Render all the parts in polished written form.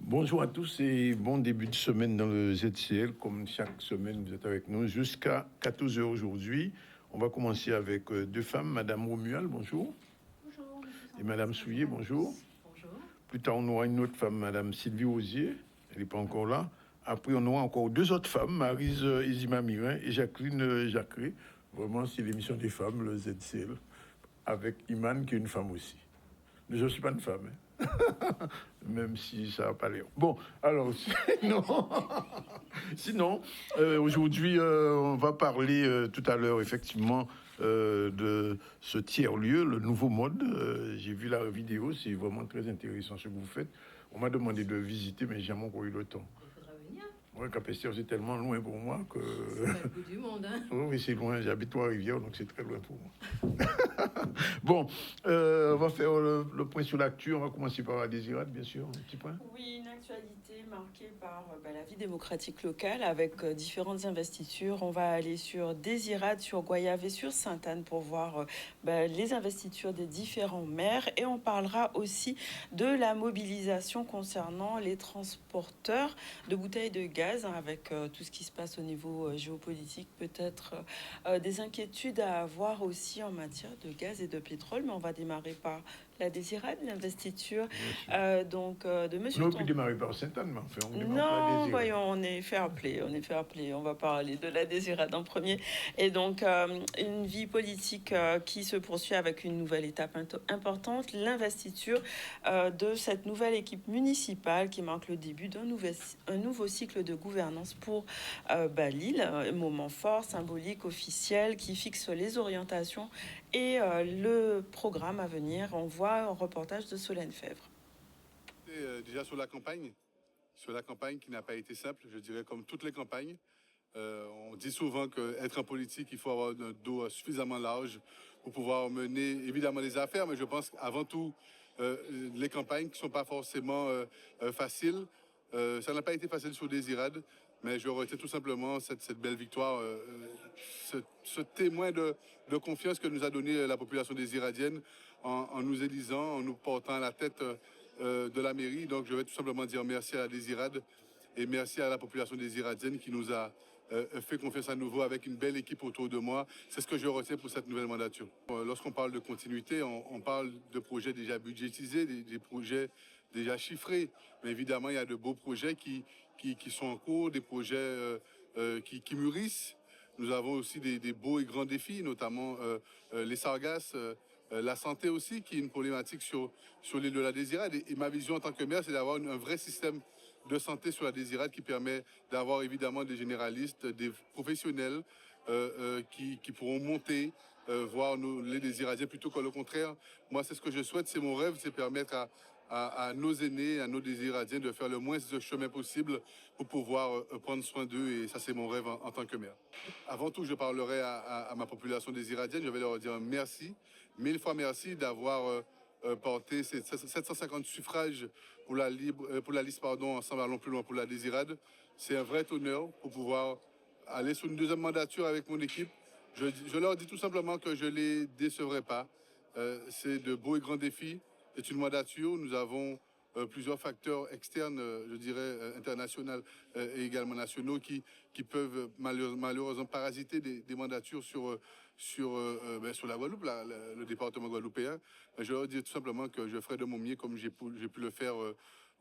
Bonjour à tous et bon début de semaine dans le ZCL. Comme chaque semaine, vous êtes avec nous jusqu'à 14h aujourd'hui. On va commencer avec deux femmes, Madame Romuald, bonjour. Bonjour. Et Madame Souillet, bonjour. Bonjour. Plus tard, on aura une autre femme, Madame Sylvie Osier. Elle n'est pas encore là. Après, on aura encore deux autres femmes, Maryse Izima Mirin et Jacqueline Jacquet. Vraiment, c'est l'émission des femmes, le ZCL, avec Iman, qui est une femme aussi. Mais je ne suis pas une femme, hein. Même si ça n'a pas l'air. Bon, alors, sinon aujourd'hui, on va parler tout à l'heure, effectivement, de ce tiers-lieu, le nouveau mode. J'ai vu la vidéo, c'est vraiment très intéressant ce que vous faites. On m'a demandé de visiter, mais j'ai jamais encore eu le temps. Il faudra venir. Oui, Cap-Esther, c'est tellement loin pour moi que... C'est pas le bout du monde, hein. Oui, c'est loin. J'habite Trois-Rivières, donc c'est très loin pour moi. Bon, on va faire le point sur l'actu. On va commencer par la Désirade, bien sûr. Un petit point. Oui, une actualité marquée par la vie démocratique locale avec différentes investitures. On va aller sur Désirade, sur Goyave et sur Sainte-Anne pour voir les investitures des différents maires. Et on parlera aussi de la mobilisation concernant les transporteurs de bouteilles de gaz, avec tout ce qui se passe au niveau géopolitique. Peut-être des inquiétudes à avoir aussi en matière de gaz et de pétrole. Mais on va démarrer par la Désirade, l'investiture de monsieur. On peut démarrer par Sainte-Anne, mais enfin, on démarre par la Non, Désirade. voyons, on est fair play. On va parler de la Désirade en premier. Et donc, une vie politique qui se poursuit avec une nouvelle étape importante, l'investiture de cette nouvelle équipe municipale qui marque le début d'un nouveau cycle de gouvernance pour Lille. Un moment fort, symbolique, officiel, qui fixe les orientations et le programme à venir. On voit un reportage de Solène Fèvre. Déjà sur la campagne qui n'a pas été simple, je dirais comme toutes les campagnes. On dit souvent qu'être en politique, il faut avoir un dos suffisamment large pour pouvoir mener évidemment les affaires, mais je pense qu'avant tout, les campagnes qui ne sont pas forcément faciles, ça n'a pas été facile sur Désirade, mais je retiens tout simplement cette belle victoire, ce témoin de confiance que nous a donné la population désiradienne en nous élisant, en nous portant à la tête de la mairie. Donc je vais tout simplement dire merci à la Désirade et merci à la population désiradienne qui nous a fait confiance à nouveau avec une belle équipe autour de moi. C'est ce que je retiens pour cette nouvelle mandature. Lorsqu'on parle de continuité, on parle de projets déjà budgétisés, des projets déjà chiffrés. Mais évidemment, il y a de beaux projets qui sont en cours, des projets qui mûrissent. Nous avons aussi des beaux et grands défis, notamment les sargasses, la santé aussi, qui est une problématique sur l'île de la Désirade. Et ma vision en tant que maire, c'est d'avoir un vrai système de santé sur la Désirade qui permet d'avoir évidemment des généralistes, des professionnels qui pourront monter, voir les Désiradiens plutôt que le contraire. Moi, c'est ce que je souhaite, c'est mon rêve, c'est permettre à nos aînés, à nos Désiradiens de faire le moins de chemin possible pour pouvoir prendre soin d'eux. Et ça, c'est mon rêve en tant que maire. Avant tout, je parlerai à ma population désiradienne. Je vais leur dire merci, 1000 fois merci d'avoir porté ces 750 suffrages pour la liste Ensemble Allons Plus Loin pour la Désirade. C'est un vrai honneur pour pouvoir aller sur une deuxième mandature avec mon équipe. Je leur dis tout simplement que je ne les décevrai pas. C'est de beaux et grands défis. C'est une mandature. Nous avons plusieurs facteurs externes, je dirais internationaux et également nationaux qui peuvent malheureusement parasiter des mandatures sur la Guadeloupe, le département guadeloupéen. Je leur dis tout simplement que je ferai de mon mieux comme j'ai pu le faire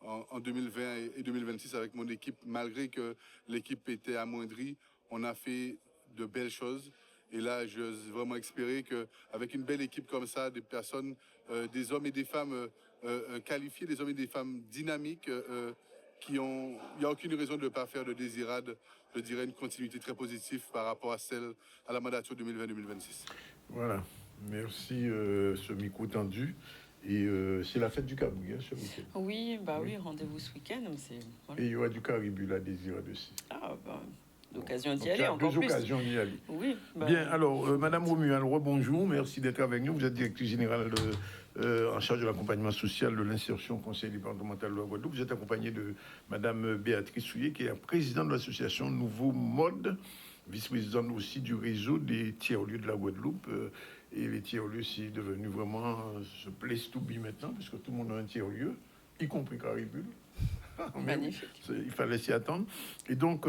en 2020 et 2026 avec mon équipe. Malgré que l'équipe était amoindrie, on a fait de belles choses. Et là, j'ose vraiment espérer qu'avec une belle équipe comme ça, des personnes, des hommes et des femmes qualifiés, des hommes et des femmes dynamiques, il n'y a aucune raison de ne pas faire de Désirade, je dirais, une continuité très positive par rapport à la mandature 2020-2026. Voilà, merci, ce micro tendu. Et c'est la fête du Caribou, ce week-end. Oui, oui, rendez-vous ce week-end. Voilà. Et il y aura du Caribou, la Désirade aussi. l'occasion d'y Donc, aller tu as encore deux plus. occasions d'y aller. Oui. Bien, alors, Madame Romuald, bonjour, merci d'être avec nous. Vous êtes directrice générale en charge de l'accompagnement social de l'insertion au conseil départemental de la Guadeloupe. Vous êtes accompagnée de Madame Béatrice Souillet, qui est la présidente de l'association Nouveau Mode, vice-présidente aussi du réseau des tiers-lieux de la Guadeloupe. Et les tiers-lieux, c'est devenu vraiment ce place to be maintenant, puisque tout le monde a un tiers-lieu, y compris Caribule. Magnifique. Il fallait s'y attendre. Et donc,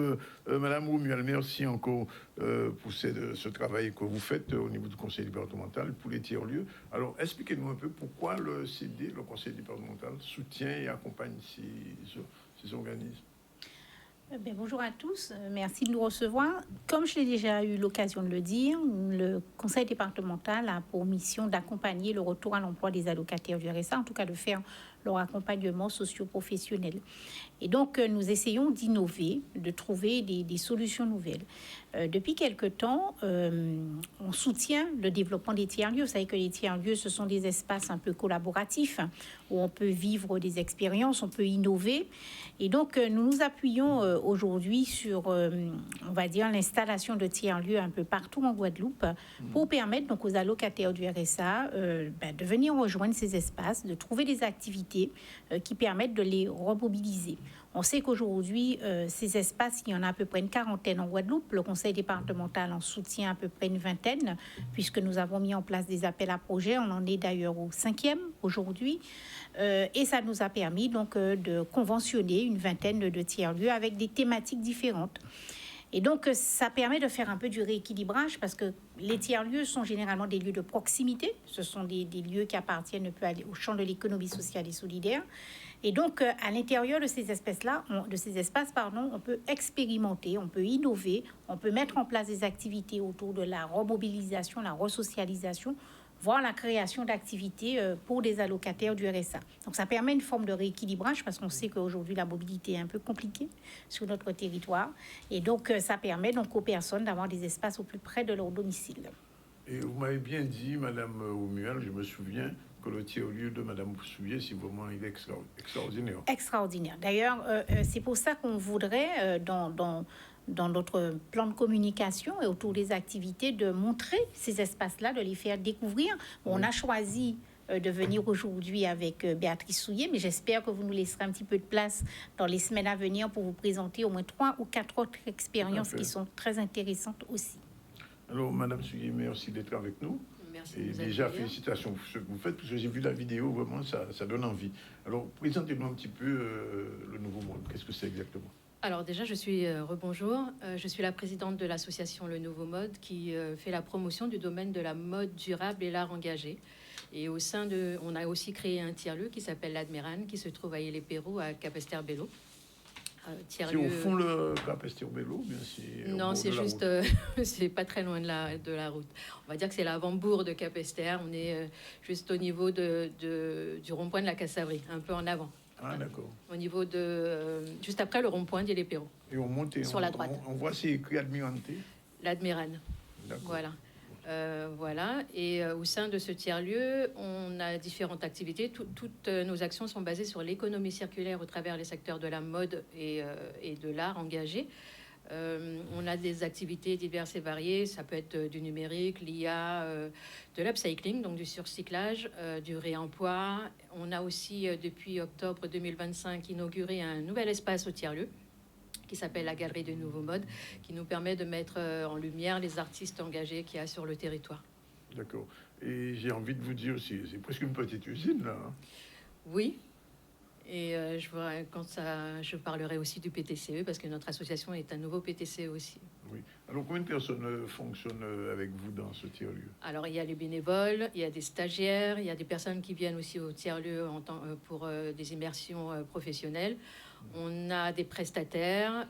Madame Romuald, merci encore pour ce travail que vous faites au niveau du conseil départemental pour les tiers-lieux. Alors, expliquez-nous un peu pourquoi le CD, le conseil départemental, soutient et accompagne ces organismes. Bonjour à tous, merci de nous recevoir. Comme je l'ai déjà eu l'occasion de le dire, le conseil départemental a pour mission d'accompagner le retour à l'emploi des allocataires du RSA, en tout cas de faire leur accompagnement socio-professionnel. Et donc, nous essayons d'innover, de trouver des solutions nouvelles. Depuis quelque temps, on soutient le développement des tiers-lieux. Vous savez que les tiers-lieux, ce sont des espaces un peu collaboratifs où on peut vivre des expériences, on peut innover. Et donc, nous nous appuyons aujourd'hui sur, on va dire, l'installation de tiers-lieux un peu partout en Guadeloupe pour permettre donc aux allocataires du RSA de venir rejoindre ces espaces, de trouver des activités qui permettent de les remobiliser. On sait qu'aujourd'hui, ces espaces, il y en a à peu près une quarantaine en Guadeloupe. Le conseil départemental en soutient à peu près une vingtaine, puisque nous avons mis en place des appels à projets. On en est d'ailleurs au 5e aujourd'hui. Et ça nous a permis donc de conventionner une vingtaine de tiers-lieux avec des thématiques différentes. Et donc, ça permet de faire un peu du rééquilibrage parce que les tiers-lieux sont généralement des lieux de proximité. Ce sont des lieux qui appartiennent au champ de l'économie sociale et solidaire. Et donc, à l'intérieur de ces espaces-là, on peut expérimenter, on peut innover, on peut mettre en place des activités autour de la remobilisation, la resocialisation, voire la création d'activités pour des allocataires du RSA. Donc, ça permet une forme de rééquilibrage parce qu'on sait qu'aujourd'hui, la mobilité est un peu compliquée sur notre territoire. Et donc, ça permet donc aux personnes d'avoir des espaces au plus près de leur domicile. Et vous m'avez bien dit, Madame Romuald, je me souviens que le tiers-lieu de Madame Souillet, c'est vraiment extraordinaire. Extraordinaire. D'ailleurs, c'est pour ça qu'on voudrait, dans notre plan de communication et autour des activités, de montrer ces espaces-là, de les faire découvrir. On a choisi de venir aujourd'hui avec Béatrice Souillet, mais j'espère que vous nous laisserez un petit peu de place dans les semaines à venir pour vous présenter au moins 3 ou 4 autres expériences qui sont très intéressantes aussi. Alors, Madame Souillet, merci d'être avec nous. Merci Et déjà, félicitations pour ce que vous faites, parce que j'ai vu la vidéo, vraiment, ça donne envie. Alors, présentez-nous un petit peu le Nouveau Mode. Qu'est-ce que c'est exactement? Alors déjà, je suis rebonjour. Je suis la présidente de l'association Le Nouveau Mode qui fait la promotion du domaine de la mode durable et l'art engagé. Et au sein on a aussi créé un tiers-lieu qui s'appelle l'Admiran, qui se trouve à Île-et-Pérou, à Capesterre-Belo. C'est au fond le Capesterre-Belo, bien c'est. Non, c'est juste, c'est pas très loin de la route. On va dire que c'est l'avant-bourg de Capesterre. On est juste au niveau du rond-point de la Cassavrie, un peu en avant. Ah, d'accord. Au niveau juste après le rond-point d'Île-et-Pérou. Et on monte sur la droite. On voit c'est écrit Admirante. L'Admiran. D'accord. Voilà. Voilà. Et au sein de ce tiers-lieu, on a différentes activités. Toutes nos actions sont basées sur l'économie circulaire au travers les secteurs de la mode et de l'art engagé. On a des activités diverses et variées. Ça peut être du numérique, l'IA, de l'upcycling, donc du surcyclage, du réemploi. On a aussi, depuis octobre 2025, inauguré un nouvel espace au tiers-lieu qui s'appelle la Galerie du Nouveau Mode, qui nous permet de mettre en lumière les artistes engagés qu'il y a sur le territoire. D'accord. Et j'ai envie de vous dire, c'est presque une petite usine, là. Hein. Oui. Et je parlerai aussi du PTCE, parce que notre association est un nouveau PTCE aussi. Oui. Alors, combien de personnes fonctionnent avec vous dans ce tiers-lieu? Alors, il y a les bénévoles, il y a des stagiaires, il y a des personnes qui viennent aussi au tiers-lieu pour des immersions professionnelles. On a des prestataires,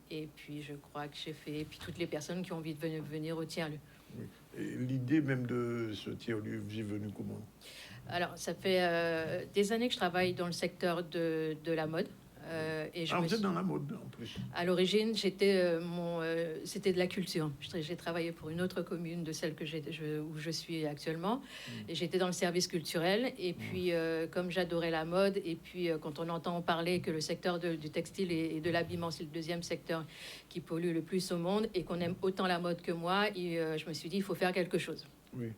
et puis je crois que j'ai fait... Et puis toutes les personnes qui ont envie de venir au tiers-lieu. Oui. Et l'idée même de ce tiers-lieu, vous est venue comment? Alors, ça fait des années que je travaille dans le secteur de la mode. Et je Ah, me vous êtes suis- dans la mode, en plus. À l'origine, c'était de la culture. J'ai travaillé pour une autre commune de celle où je suis actuellement. Et j'étais dans le service culturel. Et puis, comme j'adorais la mode, et puis quand on entend parler que le secteur du textile et de l'habillement, c'est le deuxième secteur qui pollue le plus au monde, et qu'on aime autant la mode que moi, je me suis dit, il faut faire quelque chose. Oui.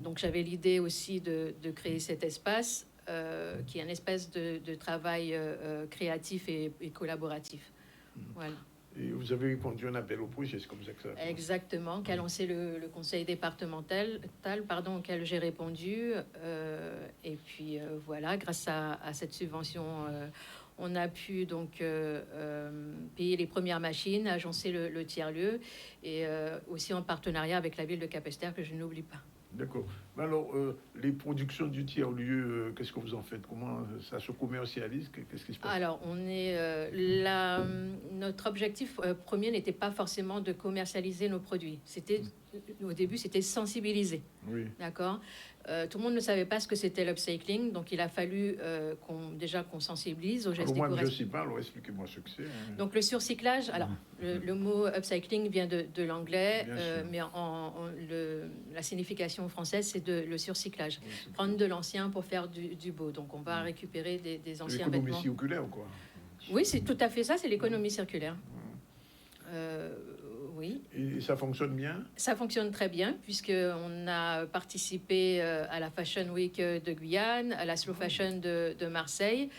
Donc j'avais l'idée aussi de créer cet espace qui est un espace de travail créatif et collaboratif. Voilà. Et vous avez répondu à un appel au projet, c'est comme ça que ça a commencé. Exactement, qu'a lancé le conseil départemental, auquel j'ai répondu. Et puis voilà, grâce à cette subvention, on a pu donc payer les premières machines, agencer le tiers-lieu, et aussi en partenariat avec la ville de Capesterre, que je n'oublie pas. D'accord. Mais alors, les productions du tiers-lieu, qu'est-ce que vous en faites? Comment ça se commercialise? Qu'est-ce qui se passe? Alors, notre objectif premier n'était pas forcément de commercialiser nos produits. Au début, c'était sensibiliser. Oui. D'accord. Tout le monde ne savait pas ce que c'était l'upcycling, donc il a fallu qu'on sensibilise aux gestes Alors, moi, je ne éco-responsables. sais pas, alors expliquez-moi ce que c'est. Donc le surcyclage, alors le mot upcycling vient de l'anglais, Bien sûr. mais la signification française, c'est le surcyclage. Oui, c'est Prendre de l'ancien pour faire du beau. Donc on va récupérer des anciens l'économie vêtements. circulaire, quoi. Oui, c'est tout à fait ça, c'est l'économie circulaire. Oui, Et ça fonctionne bien? ça fonctionne très bien puisqu'on a participé à la Fashion Week de Guyane, à la Slow Fashion de Marseille.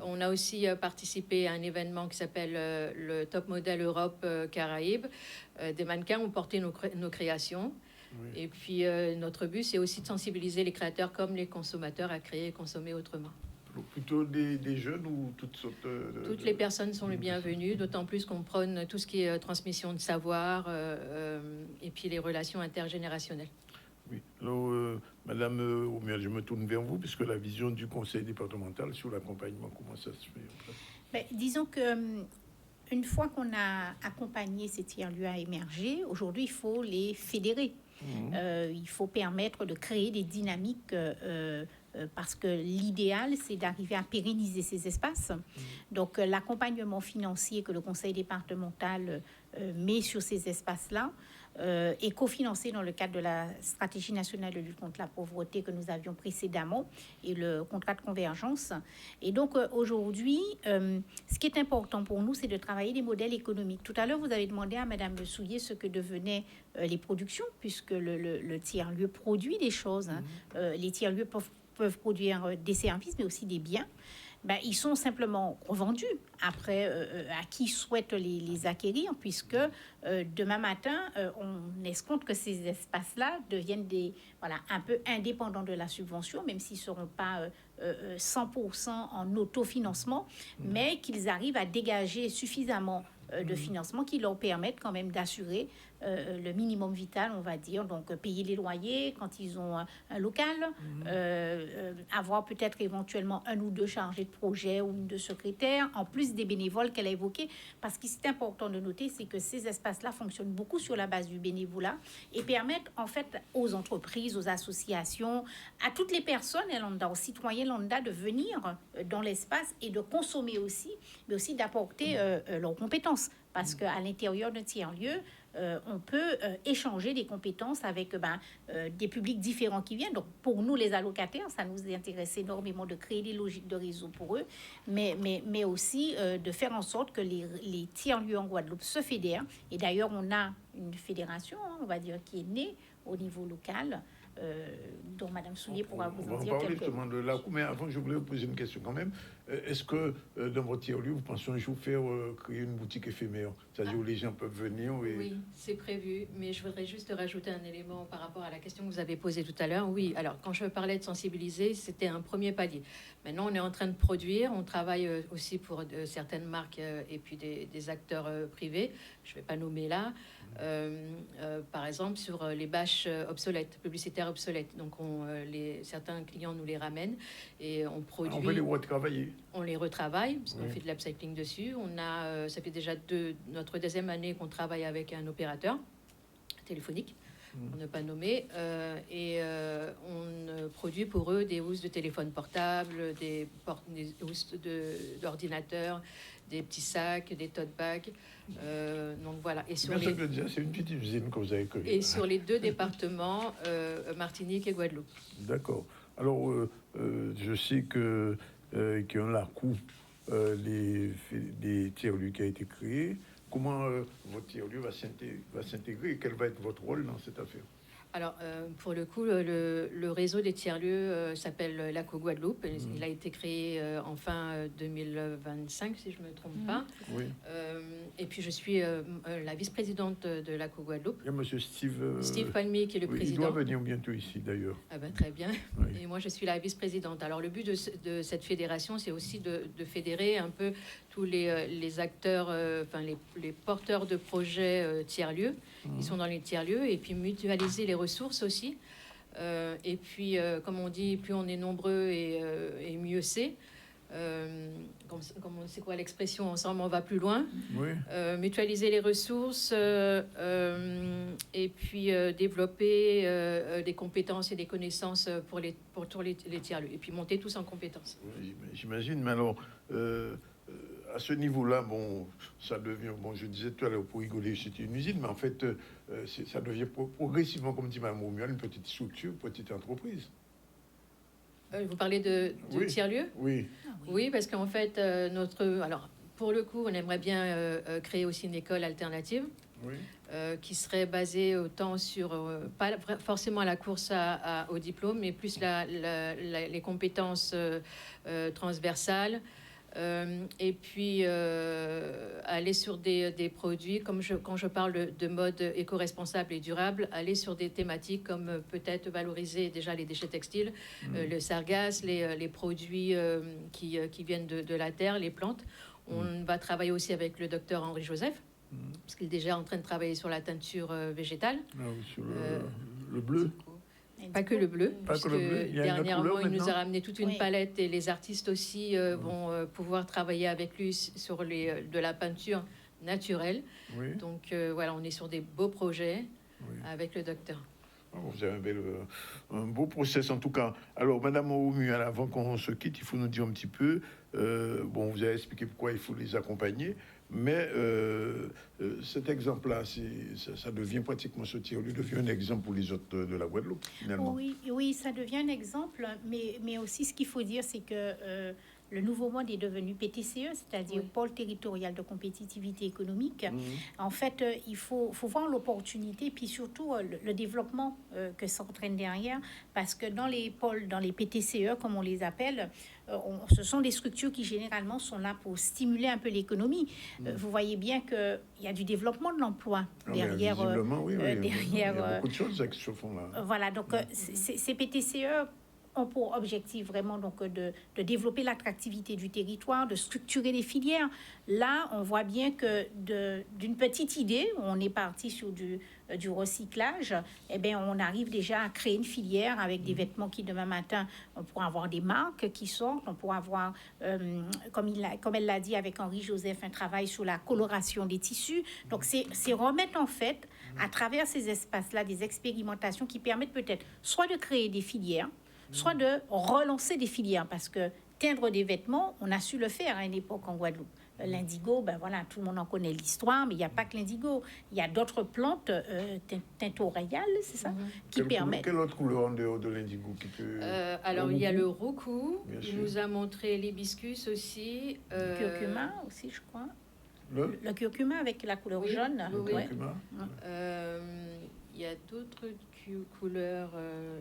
On a aussi participé à un événement qui s'appelle le Top Model Europe Caraïbes. Des mannequins ont porté nos créations. Oui. Et puis notre but, c'est aussi de sensibiliser les créateurs comme les consommateurs à créer et consommer autrement. Plutôt des jeunes ou toutes sortes Toutes les personnes sont les bienvenues, d'autant plus qu'on prône tout ce qui est transmission de savoir et puis les relations intergénérationnelles. Oui. Alors, Madame Omiel, je me tourne vers vous, puisque la vision du conseil départemental sur l'accompagnement, comment ça se fait en fait? Ben, disons que une fois qu'on a accompagné ces tiers-lieux à émerger, aujourd'hui, il faut les fédérer. Il faut permettre de créer des dynamiques parce que l'idéal, c'est d'arriver à pérenniser ces espaces. Donc, l'accompagnement financier que le conseil départemental met sur ces espaces-là est cofinancé dans le cadre de la stratégie nationale de lutte contre la pauvreté que nous avions précédemment et le contrat de convergence. Et donc, aujourd'hui, ce qui est important pour nous, c'est de travailler des modèles économiques. Tout à l'heure, vous avez demandé à Madame Le Soulier ce que devenaient les productions, puisque le tiers-lieu produit des choses. Les tiers-lieux peuvent produire des services, mais aussi des biens. Ben, ils sont simplement revendus après à qui souhaite les acquérir, puisque demain matin, on escompte que ces espaces-là deviennent un peu indépendants de la subvention, même s'ils ne seront pas 100% en autofinancement, mais qu'ils arrivent à dégager suffisamment de financement qui leur permettent quand même d'assurer le minimum vital, on va dire, donc payer les loyers quand ils ont un local, avoir peut-être éventuellement un ou deux chargés de projet ou deux secrétaires, en plus des bénévoles qu'elle a évoqués, parce qu'il est important de noter, c'est que ces espaces-là fonctionnent beaucoup sur la base du bénévolat et permettent en fait aux entreprises, aux associations, à toutes les personnes lambda, aux citoyens lambda de venir dans l'espace et de consommer aussi, mais aussi d'apporter leurs compétences, parce qu'à l'intérieur d'un tiers-lieu, on peut échanger des compétences avec des publics différents qui viennent. Donc, pour nous, les allocataires, ça nous intéresse énormément de créer des logiques de réseau pour eux, mais aussi de faire en sorte que les tiers-lieux en Guadeloupe se fédèrent. Et d'ailleurs, on a une fédération, on va dire, qui est née au niveau local, dont Madame Soulier pourra vous en dire quelques mots. On va quelques justement de là, mais avant, je voulais vous poser une question quand même. Est-ce que dans votre tiers-lieu, vous pensez un jour faire créer une boutique éphémère, c'est-à-dire où les gens peuvent venir Oui, c'est prévu, mais je voudrais juste rajouter un élément par rapport à la question que vous avez posée tout à l'heure. Oui, alors quand je parlais de sensibiliser, c'était un premier palier. Maintenant, on est en train de produire, on travaille aussi pour certaines marques et puis des acteurs privés, je ne vais pas nommer là. Par exemple, sur les bâches obsolètes, publicitaires obsolètes. Donc, certains clients nous les ramènent et on produit. On peut les retravailler. On les retravaille, parce qu'on Oui. fait de l'upcycling dessus. Ça fait déjà notre deuxième année qu'on travaille avec un opérateur téléphonique. pour ne pas nommer. On produit pour eux des housses de téléphone portable, des housses d'ordinateur, des petits sacs, des tote bags. Donc voilà. Et sur c'est une petite usine que vous avez créée. Et sur les 2 départements, Martinique et Guadeloupe. D'accord. Alors, je sais qu'il y a la coupe des tiers-lieux qui a été créé. Comment votre tiers-lieu va s'intégrer et quel va être votre rôle dans cette affaire? Alors, pour le coup, le réseau des tiers-lieux s'appelle l'ACO Guadeloupe. Il a été créé en fin 2025, si je ne me trompe pas. Oui. Et puis, je suis la vice-présidente de l'ACO Guadeloupe. Il y a monsieur Steve Palmier, qui est le président. Il doit venir bientôt ici, d'ailleurs. Ah ben, très bien. Oui. Et moi, je suis la vice-présidente. Alors, le but de cette fédération, c'est aussi de fédérer un peu tous les acteurs, les porteurs de projets tiers-lieux, qui sont dans les tiers-lieux, et puis mutualiser les ressources aussi. Et puis, comme on dit, plus on est nombreux et mieux c'est. C'est quoi l'expression? Ensemble, on va plus loin. Oui. Mutualiser les ressources et puis développer des compétences et des connaissances pour tous les tiers-lieux. Et puis monter tous en compétences. Oui, j'imagine. Mais alors, à ce niveau-là, bon, ça devient, bon, je disais tout à l'heure pour rigoler, c'était une usine, mais en fait, ça devient progressivement, comme dit Mme Romuald, une petite structure, une petite entreprise. Vous parlez de Oui. tiers-lieux? Oui. Oui, parce qu'en fait, alors, pour le coup, on aimerait bien créer aussi une école alternative. Oui. Qui serait basée autant sur, pas forcément la course au diplôme, mais plus les compétences transversales. Et puis aller sur des produits, quand je parle de mode éco-responsable et durable, aller sur des thématiques comme peut-être valoriser déjà les déchets textiles, le sargasse, les produits qui viennent de la terre, les plantes. On va travailler aussi avec le docteur Henri Joseph, parce qu'il est déjà en train de travailler sur la teinture végétale. Ah oui, sur le bleu. Pas que le bleu, Pas que le bleu. Il y a dernièrement, il nous maintenant. a ramené toute une palette et les artistes aussi vont pouvoir travailler avec lui sur de la peinture naturelle. Oui. Donc voilà, on est sur des beaux projets avec le docteur. Vous avez un beau process en tout cas. Alors, Madame Romuald, avant qu'on se quitte, il faut nous dire un petit peu, bon, vous avez expliqué pourquoi il faut les accompagner, mais cet exemple-là, ça devient pratiquement ce tiers-lieu devient un exemple pour les autres de la Guadeloupe, finalement. Oui, ça devient un exemple, mais aussi ce qu'il faut dire, c'est que le nouveau mode est devenu PTCE, c'est-à-dire Pôle territorial de compétitivité économique. En fait, il faut voir l'opportunité, puis surtout le développement que ça entraîne derrière, parce que dans les pôles, dans les PTCE, comme on les appelle, ce sont des structures qui généralement sont là pour stimuler un peu l'économie. Vous voyez bien qu'il y a du développement de l'emploi derrière. Visiblement, derrière, il y a beaucoup de choses qui se font là. Voilà, donc ces PTCE ont pour objectif vraiment donc de développer l'attractivité du territoire, de structurer les filières. Là, on voit bien que d'une petite idée, on est parti sur du recyclage, eh bien, on arrive déjà à créer une filière avec des vêtements qui, demain matin, on pourra avoir des marques qui sortent, on pourra avoir, comme elle l'a dit avec Henri Joseph, un travail sur la coloration des tissus. Donc, c'est remettre en fait, à travers ces espaces-là, des expérimentations qui permettent peut-être soit de créer des filières, soit de relancer des filières, parce que teindre des vêtements, on a su le faire à une époque en Guadeloupe. L'indigo, ben voilà, tout le monde en connaît l'histoire, mais il n'y a pas que l'indigo. Il y a d'autres plantes, tintoréales, c'est ça, qui permettent... Quelle autre couleur en dehors de l'indigo qui peut... Alors, il y a le roucou, il sûr. nous a montré l'hibiscus aussi. Le curcuma aussi, je crois. Le curcuma avec la couleur Oui, jaune. oui. Ouais. Il y a d'autres couleurs,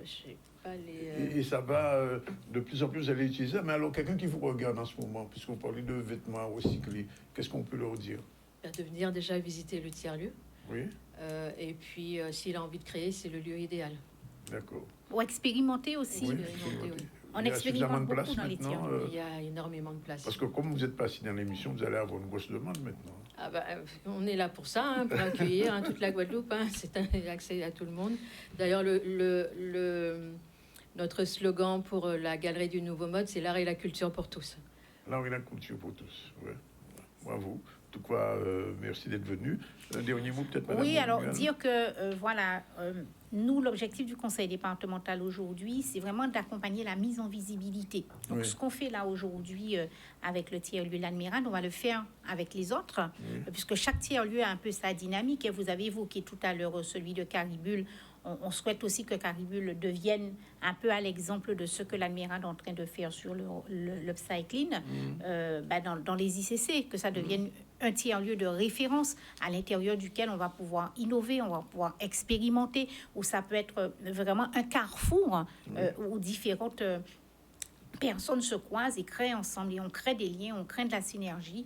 je sais pas les... Et ça va de plus en plus aller utiliser. Mais alors, quelqu'un qui vous regarde en ce moment, puisqu'on parlait de vêtements recyclés, qu'est-ce qu'on peut leur dire? De venir déjà visiter le tiers-lieu. Oui, Et puis, s'il a envie de créer, c'est le lieu idéal. d'accord. Ou expérimenter aussi. Oui, expérimenter, oui. On Il y a suffisamment expérimente de place beaucoup dans les maintenant. Il y a énormément de place. Parce que comme vous n'êtes pas assis dans l'émission, vous allez avoir une grosse demande maintenant. Ah bah, on est là pour ça, pour accueillir toute la Guadeloupe. C'est un accès à tout le monde. D'ailleurs, notre slogan pour la Galerie du Nouveau Mode, c'est l'art et la culture pour tous. L'art et la culture pour tous. Ouais. Bravo. En tout cas, merci d'être venu. Un dernier mot peut-être, Madame Oui, alors Romuald. dire que, voilà, Nous, l'objectif du conseil départemental aujourd'hui, c'est vraiment d'accompagner la mise en visibilité. Donc, ce qu'on fait là aujourd'hui avec le tiers-lieu L'Admirane, on va le faire avec les autres, puisque chaque tiers-lieu a un peu sa dynamique. Et vous avez évoqué tout à l'heure celui de Caribule. On souhaite aussi que Caribule devienne un peu à l'exemple de ce que l'Admirane est en train de faire sur l'upcycling dans les ICC, que ça devienne un tiers-lieu de référence à l'intérieur duquel on va pouvoir innover, on va pouvoir expérimenter, où ça peut être vraiment un carrefour où différentes personnes se croisent et créent ensemble, et on crée des liens, on crée de la synergie.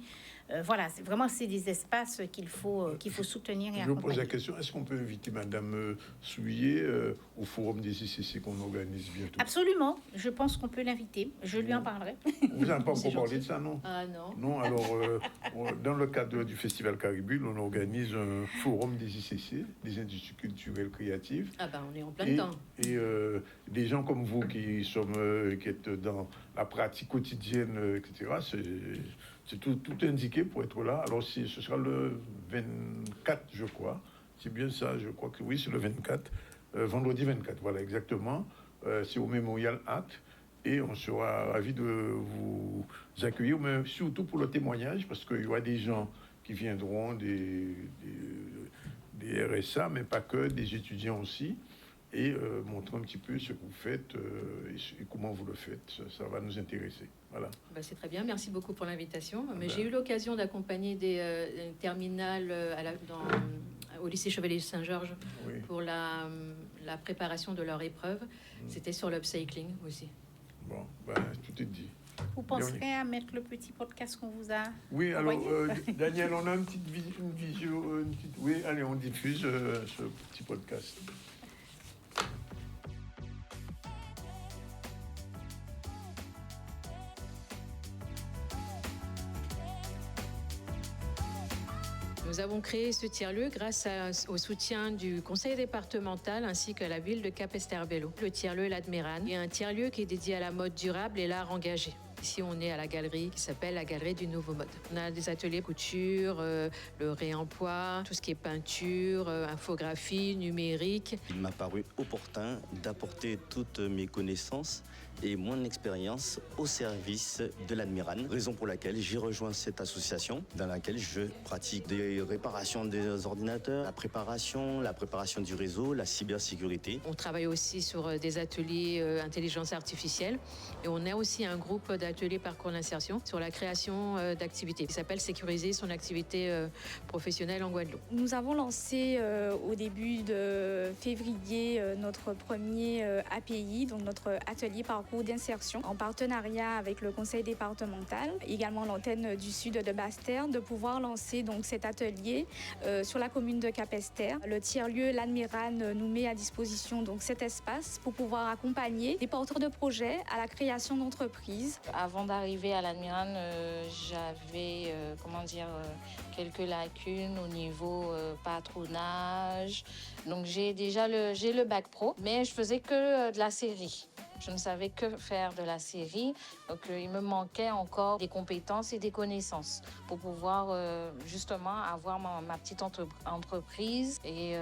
Voilà, c'est des espaces qu'il faut soutenir et accompagner. Je vous pose la question, est-ce qu'on peut inviter Madame Souillet au forum des ICC qu'on organise bientôt? Absolument, je pense qu'on peut l'inviter, je lui en parlerai. Vous n'avez pas encore parlé de ça, non? Ah non. Non, alors, dans le cadre du Festival Caribule, on organise un forum des ICC, des industries culturelles créatives. Ah ben, on est en plein dedans. Et des gens comme vous qui êtes dans la pratique quotidienne, etc., c'est tout indiqué pour être là. Alors, ce sera le 24, je crois. C'est bien ça, je crois que oui, c'est le 24. Vendredi 24, voilà, exactement. C'est au Memorial Act. Et on sera ravis de vous accueillir, mais surtout pour le témoignage, parce qu'il y aura des gens qui viendront, des RSA, mais pas que, des étudiants aussi, et montrer un petit peu ce que vous faites et comment vous le faites. Ça va nous intéresser. Voilà. Ben, c'est très bien, merci beaucoup pour l'invitation. Mais j'ai eu l'occasion d'accompagner des terminales au lycée Chevalier Saint-Georges pour la préparation de leur épreuve. C'était sur l'upcycling aussi. Bon, tout est dit. Vous penserez à mettre le petit podcast qu'on vous a Oui, alors, envoyé Daniel, on a une visio. Oui, allez, on diffuse ce petit podcast. Nous avons créé ce tiers-lieu grâce au soutien du conseil départemental ainsi qu'à la ville de Capesterre-Belle-Eau. Le tiers-lieu L'Admirane est un tiers-lieu qui est dédié à la mode durable et l'art engagé. Ici, on est à la galerie qui s'appelle la Galerie du Nouveau Mode. On a des ateliers couture, le réemploi, tout ce qui est peinture, infographie, numérique. Il m'a paru opportun d'apporter toutes mes connaissances et mon expérience au service de l'Admirane, raison pour laquelle j'ai rejoint cette association dans laquelle je pratique des réparations des ordinateurs, la préparation du réseau, la cybersécurité. On travaille aussi sur des ateliers intelligence artificielle et on a aussi un groupe d'ateliers parcours d'insertion sur la création d'activités qui s'appelle Sécuriser son activité professionnelle en Guadeloupe. Nous avons lancé au début de février notre premier API, donc notre atelier parcours d'insertion, en partenariat avec le conseil départemental, également l'antenne du sud de Basse-Terre, de pouvoir lancer donc cet atelier sur la commune de Capesterre. Le tiers-lieu L'Admirane nous met à disposition donc cet espace pour pouvoir accompagner les porteurs de projets à la création d'entreprises. Avant d'arriver à l'Admirane, j'avais quelques lacunes au niveau patronage. Donc j'ai le bac pro, mais je faisais que de la série. Je ne savais que faire de la série, donc il me manquait encore des compétences et des connaissances pour pouvoir justement avoir ma petite entreprise. Et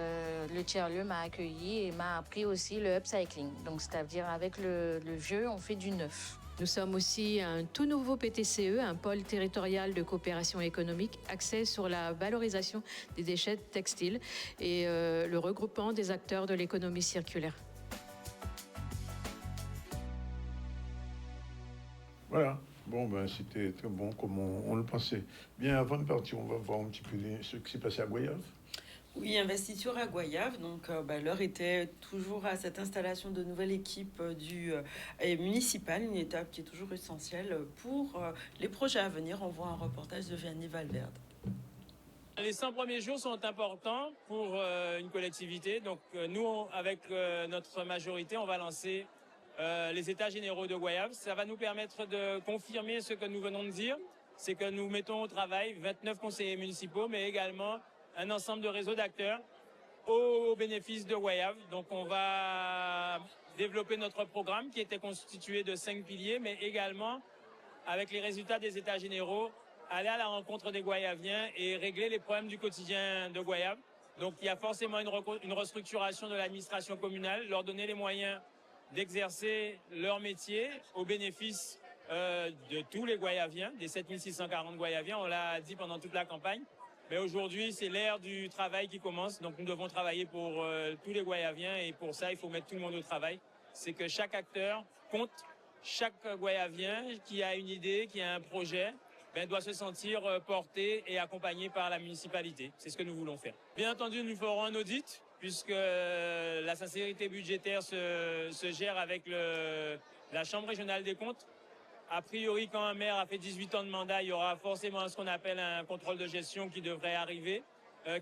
le tiers-lieu m'a accueilli et m'a appris aussi le upcycling. Donc c'est-à-dire avec le vieux, on fait du neuf. Nous sommes aussi un tout nouveau PTCE, un pôle territorial de coopération économique, axé sur la valorisation des déchets textiles et le regroupement des acteurs de l'économie circulaire. Voilà. Bon, c'était très bon comme on le pensait. Bien, avant de partir, on va voir un petit peu ce qui s'est passé à Goyave. Oui, investiture à Goyave. Donc, l'heure était toujours à cette installation de nouvelle équipe municipale, une étape qui est toujours essentielle pour les projets à venir. On voit un reportage de Vianney Valverde. Les 100 premiers jours sont importants pour une collectivité. Donc, nous, avec notre majorité, on va lancer les États généraux de Goyave. Ça va nous permettre de confirmer ce que nous venons de dire. C'est que nous mettons au travail 29 conseillers municipaux, mais également un ensemble de réseaux d'acteurs au bénéfice de Goyave. Donc on va développer notre programme qui était constitué de 5 piliers, mais également, avec les résultats des États généraux, aller à la rencontre des Goyaviens et régler les problèmes du quotidien de Goyave. Donc il y a forcément une restructuration de l'administration communale, leur donner les moyens d'exercer leur métier au bénéfice de tous les Goyaviens, des 7640 Goyaviens, on l'a dit pendant toute la campagne. Mais aujourd'hui, c'est l'ère du travail qui commence, donc nous devons travailler pour tous les Goyaviens et pour ça, il faut mettre tout le monde au travail. C'est que chaque acteur compte, chaque Goyavien qui a une idée, qui a un projet, doit se sentir porté et accompagné par la municipalité. C'est ce que nous voulons faire. Bien entendu, nous ferons un audit, puisque la sincérité budgétaire se gère avec la Chambre régionale des comptes. A priori, quand un maire a fait 18 ans de mandat, il y aura forcément ce qu'on appelle un contrôle de gestion qui devrait arriver,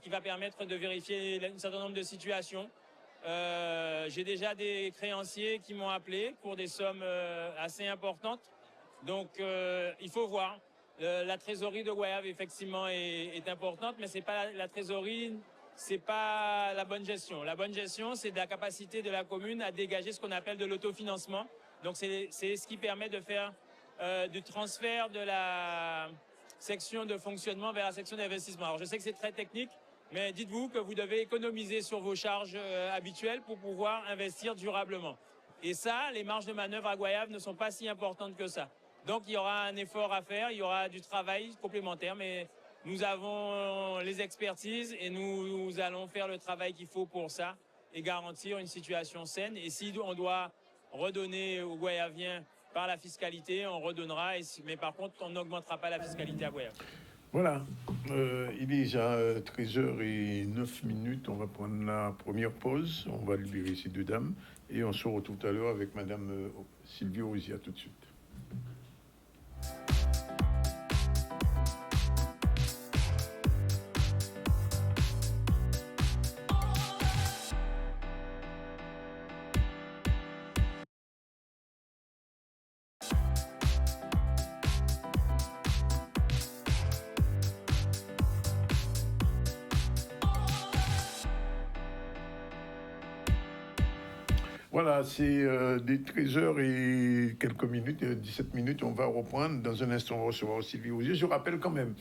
qui va permettre de vérifier un certain nombre de situations. J'ai déjà des créanciers qui m'ont appelé pour des sommes assez importantes. Donc, il faut voir. La trésorerie de Goyave, effectivement, est importante, mais c'est pas la trésorerie, c'est pas la bonne gestion. La bonne gestion, c'est de la capacité de la commune à dégager ce qu'on appelle de l'autofinancement. Donc, c'est ce qui permet de faire du transfert de la section de fonctionnement vers la section d'investissement. Alors, je sais que c'est très technique, mais dites-vous que vous devez économiser sur vos charges habituelles pour pouvoir investir durablement. Et ça, les marges de manœuvre à Goyave ne sont pas si importantes que ça. Donc, il y aura un effort à faire, il y aura du travail complémentaire, mais nous avons les expertises et nous allons faire le travail qu'il faut pour ça et garantir une situation saine. Et si on doit redonner aux Goyaviens par la fiscalité, on redonnera, mais par contre, on n'augmentera pas la fiscalité à Goyave. Voilà, il est déjà 13h09. On va prendre la première pause, on va libérer ces deux dames et on se retrouve tout à l'heure avec Madame Sylvie Osier. À tout de suite. Voilà, c'est des 13h et quelques minutes, 17 minutes. On va reprendre. Dans un instant, on va recevoir Sylvie Osier. Je rappelle quand même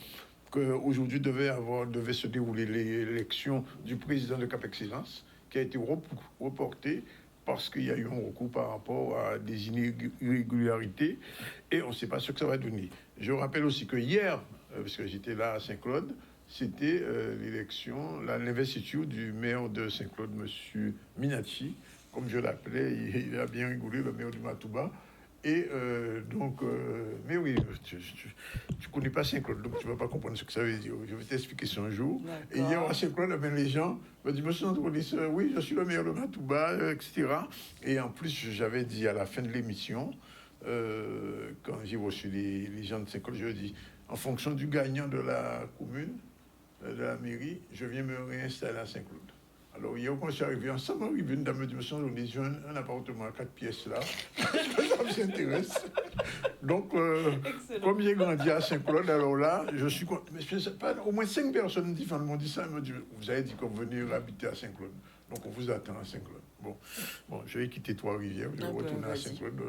qu'aujourd'hui devait se dérouler l'élection du président de Cap Excellence, qui a été reportée parce qu'il y a eu un recours par rapport à des irrégularités et on ne sait pas ce que ça va donner. Je rappelle aussi que hier, parce que j'étais là à Saint-Claude, c'était l'investiture du maire de Saint-Claude, M. Minacci, comme je l'appelais, il a bien rigolé, le maire du Matouba. Et mais oui, tu connais pas Saint-Claude, donc tu ne vas pas comprendre ce que ça veut dire. Je vais t'expliquer ça un jour. D'accord. Et hier à Saint-Claude, les gens me disent, monsieur Antonis, oui, je suis le maire de Matouba, etc. Et en plus, j'avais dit à la fin de l'émission, quand j'ai reçu les gens de Saint-Claude, je leur ai dit, en fonction du gagnant de la commune, de la mairie, je viens me réinstaller à Saint-Claude. Alors, hier, quand je suis arrivé, ensemble, une dame me dit, monsieur, on est un appartement à 4 pièces là. Ça vous intéresse. Donc, comme j'ai grandi à Saint-Claude, alors là, je suis... Mais je sais pas, au moins 5 personnes différentes m'ont dit ça. Elles m'ont dit, vous avez dit qu'on venait habiter à Saint-Claude. Donc, on vous attend à Saint-Claude. Bon, je vais quitter Trois-Rivières, je vais retourner à Saint-Claude.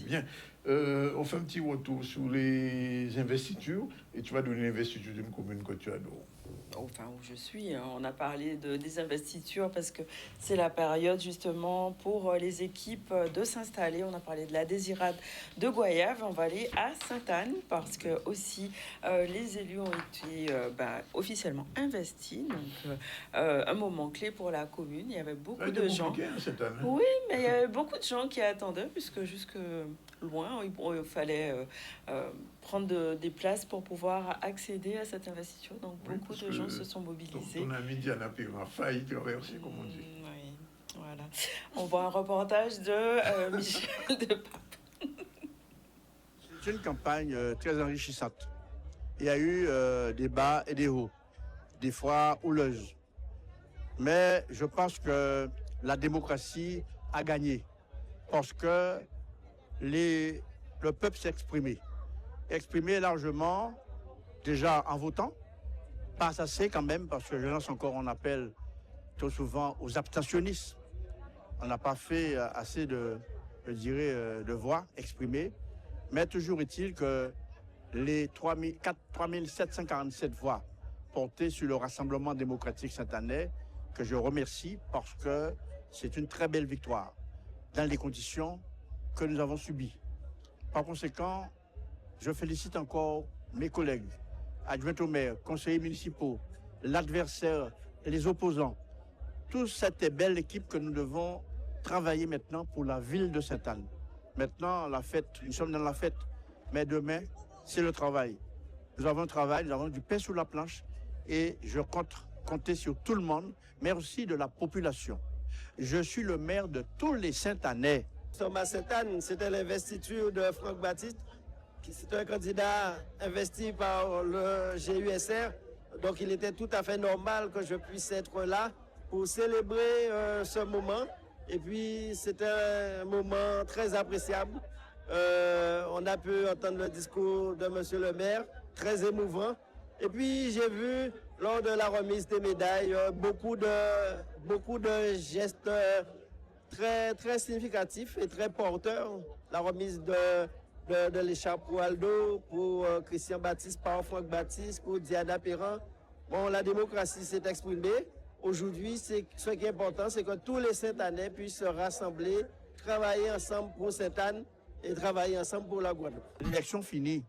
Bien. On fait un petit retour sur les investitures et tu vas donner l'investiture d'une commune que tu adores. Enfin, où je suis, on a parlé des investitures parce que c'est la période justement pour les équipes de s'installer. On a parlé de la Désirade de Goyave. On va aller à Sainte-Anne parce que aussi les élus ont été officiellement investis. Donc, un moment clé pour la commune. Il y avait beaucoup de gens. Oui, mais il y avait beaucoup de gens qui attendaient puisque jusque loin, il fallait prendre des places pour pouvoir accéder à cette investiture. Donc, beaucoup de gens se sont mobilisés. Ton ami Diana Perrin a failli traverser, comme on dit. Oui, voilà. On voit un reportage de Michel de Pape. C'est une campagne très enrichissante. Il y a eu des bas et des hauts, des fois houleuses. Mais je pense que la démocratie a gagné parce que le peuple s'est exprimé largement, déjà en votant, pas assez quand même, parce que je lance encore, on appelle trop souvent aux abstentionnistes. On n'a pas fait assez de voix exprimées, mais toujours est-il que les 3747 voix porté sur le Rassemblement démocratique saint-anais, que je remercie parce que c'est une très belle victoire dans les conditions que nous avons subies. Par conséquent, je félicite encore mes collègues, adjoints au maire, conseillers municipaux, l'adversaire et les opposants. Toute cette belle équipe que nous devons travailler maintenant pour la ville de Sainte-Anne. Maintenant, la fête, nous sommes dans la fête, mais demain, c'est le travail. Nous avons un travail, nous avons du pain sur la planche et je compte compter sur tout le monde, mais aussi de la population. Je suis le maire de tous les Sainte-Annais. Thomas Sainte-Anne, c'était l'investiture de Franck Baptiste, qui c'est un candidat investi par le GUSR. Donc il était tout à fait normal que je puisse être là pour célébrer ce moment. Et puis c'était un moment très appréciable. On a pu entendre le discours de monsieur le maire, très émouvant. Et puis j'ai vu lors de la remise des médailles beaucoup de gestes très, très significatifs et très porteurs. La remise de l'écharpe pour Aldo, pour Christian Baptiste, par Franck Baptiste, pour Diana Perrin. Bon, la démocratie s'est exprimée. Aujourd'hui, ce qui est important, c'est que tous les Sainte-Annais puissent se rassembler, travailler ensemble pour Sainte-Anne et travailler ensemble pour la Guadeloupe. L'élection finie,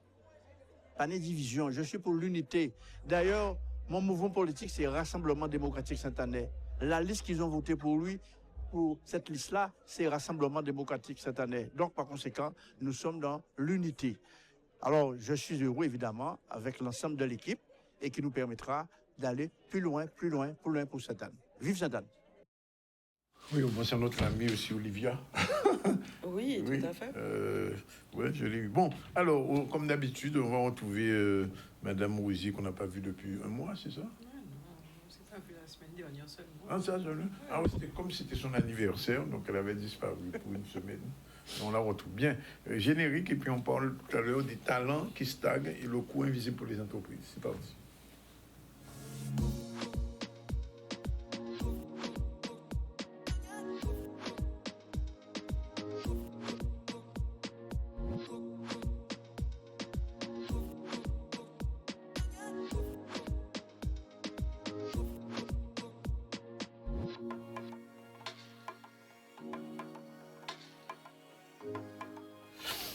pas de division, je suis pour l'unité. D'ailleurs, mon mouvement politique, c'est Rassemblement démocratique Sainte-Annais. La liste qu'ils ont votée pour lui, pour cette liste-là, c'est Rassemblement démocratique Sainte-Annais. Donc, par conséquent, nous sommes dans l'unité. Alors, je suis heureux, évidemment, avec l'ensemble de l'équipe et qui nous permettra d'aller plus loin pour Sainte-Anne. Vive Sainte-Anne! Oui, moi, c'est notre amie aussi, Olivia. Oui, tout à fait. Oui, je l'ai vu. Bon, alors, comme d'habitude, on va retrouver Madame Rosier qu'on n'a pas vue depuis un mois, c'est ça? Non, c'est pas vu la semaine dernière seulement. Ah, ça, ah oui, c'était comme c'était son anniversaire, donc elle avait disparu pour une semaine. On la retrouve bien. Générique, et puis on parle tout à l'heure des talents qui stagnent et le coût invisible pour les entreprises. C'est parti.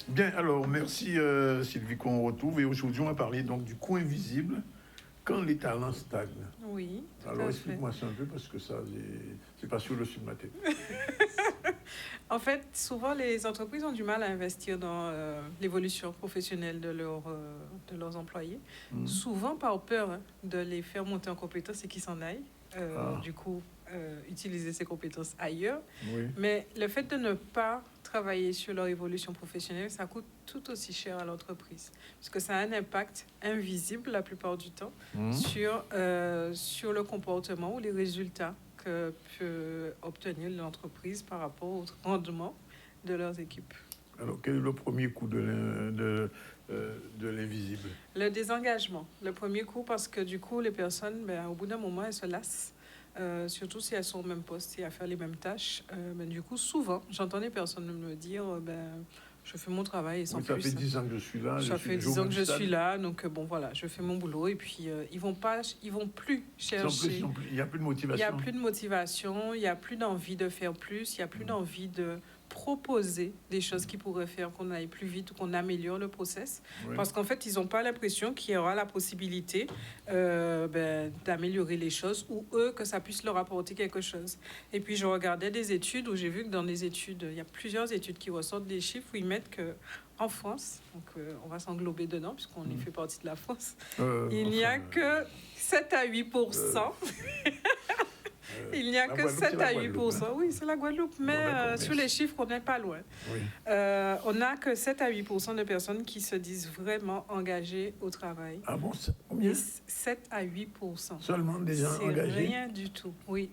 Bien, alors, merci Sylvie qu'on retrouve. Et aujourd'hui, on va parler donc du coût invisible quand les talents stagnent. Oui. Alors, explique-moi ça un peu parce que ça, c'est pas sur le dessus de ma tête. En fait, souvent, les entreprises ont du mal à investir dans l'évolution professionnelle de leurs employés. Souvent par peur de les faire monter en compétences et qu'ils s'en aillent. Du coup, utiliser ces compétences ailleurs. Oui. Mais le fait de ne pas travailler sur leur évolution professionnelle, ça coûte tout aussi cher à l'entreprise. Parce que ça a un impact invisible la plupart du temps sur le comportement ou les résultats que peut obtenir l'entreprise par rapport au rendement de leurs équipes. Alors, quel est le premier coût de l'invisible? Le désengagement. Le premier coût, parce que du coup, les personnes, au bout d'un moment, elles se lassent. Surtout si elles sont au même poste et à faire les mêmes tâches. Du coup, souvent, j'entends des personnes me dire je fais mon travail et sans plus. Ça fait 10 ans que je suis là. Ça fait 10 ans que je suis là, donc voilà, je fais mon boulot et puis ils vont plus chercher. Il n'y a plus de motivation. Il n'y a plus de motivation, il n'y a plus d'envie de faire plus, il n'y a plus d'envie de proposer des choses qui pourraient faire qu'on aille plus vite ou qu'on améliore le process. Oui. Parce qu'en fait, ils n'ont pas l'impression qu'il y aura la possibilité d'améliorer les choses ou eux, que ça puisse leur apporter quelque chose. Et puis, je regardais des études où j'ai vu que dans les études, il y a plusieurs études qui ressortent des chiffres où ils mettent qu'en France, donc on va s'englober dedans puisqu'on y fait partie de la France, il n'y a que 7 à 8%. Il n'y a que 7 à 8%. Oui, c'est la Guadeloupe, mais sur les chiffres, on n'est pas loin. Oui. On n'a que 7 à 8% de personnes qui se disent vraiment engagées au travail. Ah bon, combien? 7 à 8%. Seulement des gens engagés? C'est rien du tout, oui.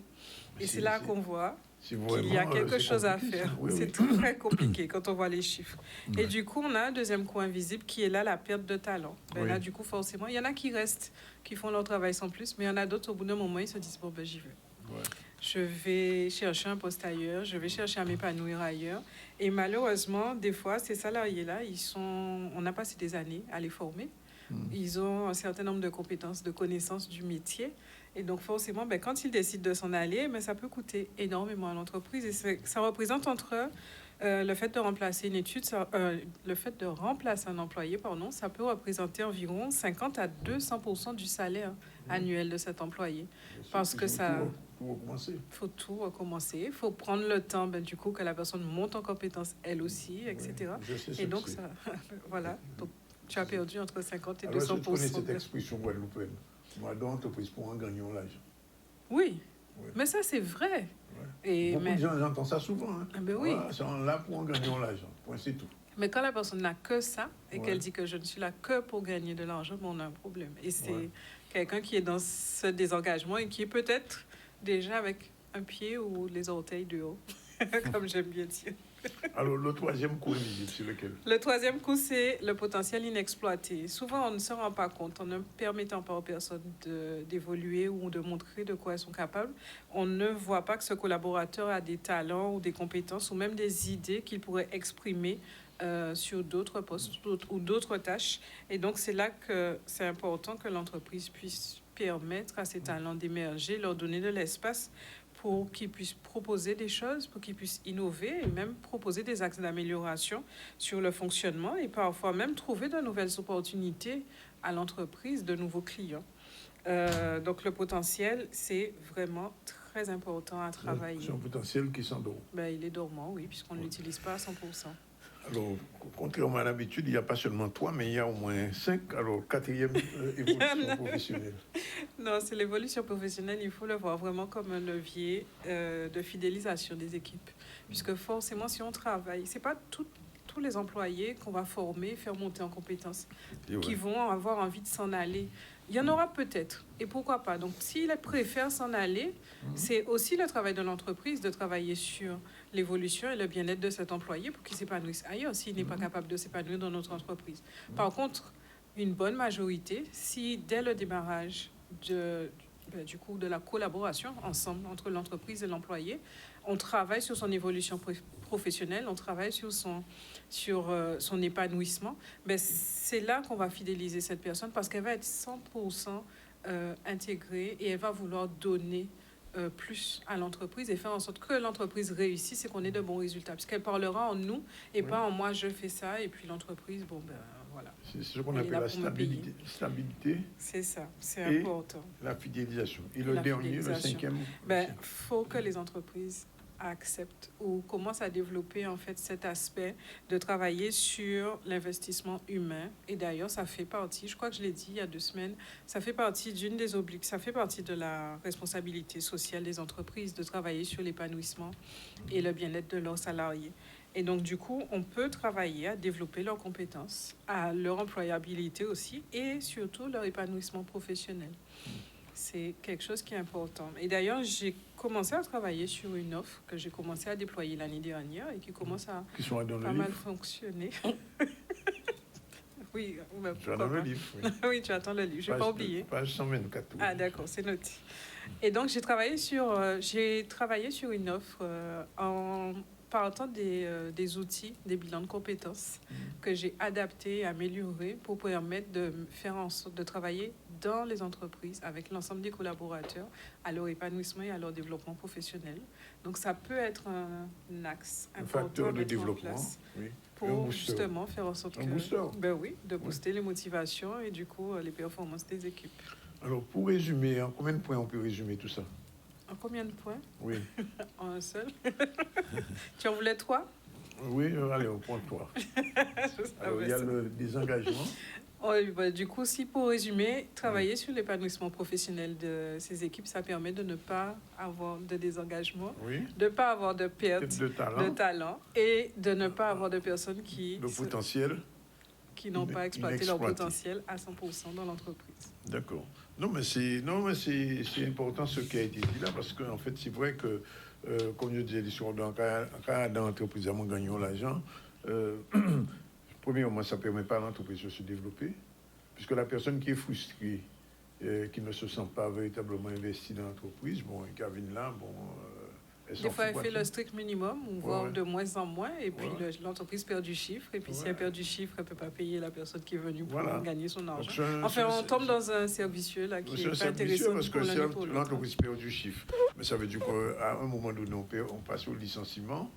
Et c'est là qu'on voit qu'il y a vraiment, quelque chose à faire. Oui, c'est très compliqué quand on voit les chiffres. Et du coup, on a un deuxième coût invisible qui est là, la perte de talent. Là, du coup, forcément, il y en a qui restent, qui font leur travail sans plus, mais il y en a d'autres, au bout d'un moment, ils se disent, bon, j'y vais. Ouais. Je vais chercher un poste ailleurs, je vais chercher à m'épanouir ailleurs. Et malheureusement, des fois, ces salariés-là, on a passé des années à les former. Ils ont un certain nombre de compétences, de connaissances du métier. Et donc, forcément, quand ils décident de s'en aller, ça peut coûter énormément à l'entreprise. Et ça représente entre le fait de remplacer une étude, le fait de remplacer un employé, ça peut représenter environ 50 à 200% du salaire annuel de cet employé. Parce que ça... Il faut tout recommencer. Il faut prendre le temps, du coup, que la personne monte en compétence elle aussi, etc. Et donc, ça... voilà. Donc, tu as perdu entre 50 et 200%. Alors, tu connais cette expression guadeloupéenne. Moi, dans l'entreprise, pour en gagner l'argent. Oui, mais ça, c'est vrai. Et beaucoup de gens entendent ça souvent. Hein. Ah ben oui. Voilà, c'est là pour en gagner l'argent. Point, c'est tout. Mais quand la personne n'a que ça et qu'elle dit que je ne suis là que pour gagner de l'argent, on a un problème. Et c'est quelqu'un qui est dans ce désengagement et qui est peut-être déjà avec un pied ou les orteils de haut, comme j'aime bien dire. Alors, le troisième coup, c'est lequel? Le troisième coup, c'est le potentiel inexploité. Souvent, on ne se rend pas compte, en ne permettant pas aux personnes d'évoluer ou de montrer de quoi elles sont capables. On ne voit pas que ce collaborateur a des talents ou des compétences ou même des idées qu'il pourrait exprimer sur d'autres postes ou d'autres tâches. Et donc, c'est là que c'est important que l'entreprise puisse permettre à ces talents d'émerger, leur donner de l'espace pour qu'ils puissent proposer des choses, pour qu'ils puissent innover et même proposer des axes d'amélioration sur le fonctionnement et parfois même trouver de nouvelles opportunités à l'entreprise, de nouveaux clients. Donc le potentiel, c'est vraiment très important à travailler. C'est un potentiel qui s'endort. Il est dormant, oui, puisqu'on ne l'utilise pas à 100%. Alors, contrairement à l'habitude, il n'y a pas seulement 3, mais il y a au moins 5. Alors, quatrième évolution professionnelle. Non, c'est l'évolution professionnelle. Il faut le voir vraiment comme un levier de fidélisation des équipes. Puisque forcément, si on travaille, ce n'est pas tous les employés qu'on va former, faire monter en compétences, qui vont avoir envie de s'en aller. Il y en aura peut-être, et pourquoi pas. Donc, s'ils préfèrent s'en aller, c'est aussi le travail de l'entreprise de travailler sur l'évolution et le bien-être de cet employé pour qu'il s'épanouisse ailleurs s'il n'est pas capable de s'épanouir dans notre entreprise. Par contre, une bonne majorité, si dès le démarrage du coup, de la collaboration ensemble entre l'entreprise et l'employé, on travaille sur son évolution professionnelle, on travaille sur son épanouissement, c'est là qu'on va fidéliser cette personne parce qu'elle va être 100% intégrée et elle va vouloir donner plus à l'entreprise et faire en sorte que l'entreprise réussisse et qu'on ait de bons résultats. Puisqu'elle parlera en nous et pas en moi, je fais ça et puis l'entreprise, voilà. C'est ce qu'on appelle la stabilité. C'est ça, c'est important. La fidélisation. Et le dernier, le cinquième. Faut que les entreprises acceptent ou commencent à développer en fait cet aspect de travailler sur l'investissement humain. Et d'ailleurs, ça fait partie, je crois que je l'ai dit il y a 2 semaines, ça fait partie ça fait partie de la responsabilité sociale des entreprises de travailler sur l'épanouissement et le bien-être de leurs salariés. Et donc, du coup, on peut travailler à développer leurs compétences, à leur employabilité aussi et surtout leur épanouissement professionnel. C'est quelque chose qui est important. Et d'ailleurs, j'ai commencé à travailler sur une offre que j'ai commencé à déployer l'année dernière et qui commence à pas mal fonctionner. Oui, tu attends le livre. Oui. Oui, tu attends le livre. Je n'ai pas oublié. Page 124. Ah, d'accord, c'est noté. Et donc, j'ai travaillé sur une offre en partant des outils, des bilans de compétences que j'ai adaptés et améliorés pour permettre de faire en sorte de travailler dans les entreprises avec l'ensemble des collaborateurs à leur épanouissement et à leur développement professionnel. Donc, ça peut être un axe important de développement, oui. Pour justement faire en sorte de booster les motivations et du coup les performances des équipes. Alors, pour résumer, en combien de points on peut résumer tout ça? En combien de points? Oui. En un seul. Tu en voulais 3? Oui, allez, on prend 3. Alors, il y a le désengagement. Du coup, si pour résumer, travailler sur l'épanouissement professionnel de ces équipes, ça permet de ne pas avoir de désengagement, de ne pas avoir de perte de talent et de ne pas avoir de personnes qui n'ont pas exploité leur potentiel à 100% dans l'entreprise. D'accord. Non, mais c'est important ce qui a été dit là, parce qu'en fait, c'est vrai que, comme je disais, dans l'entreprise, on gagne l'argent. Premièrement, ça ne permet pas à l'entreprise de se développer, puisque la personne qui est frustrée, qui ne se sent pas véritablement investie dans l'entreprise, qui vient là, Des fois, elle fait le strict minimum, ou voire de moins en moins, et puis l'entreprise perd du chiffre, et puis si elle perd du chiffre, elle ne peut pas payer la personne qui est venue pour gagner son argent. Enfin, on tombe dans un cercle vicieux là, qui est pas intéressant parce pour que l'un et pour l'autre. l'entreprise perd du chiffre, mais ça veut dire qu'à un moment donné, on passe au licenciement.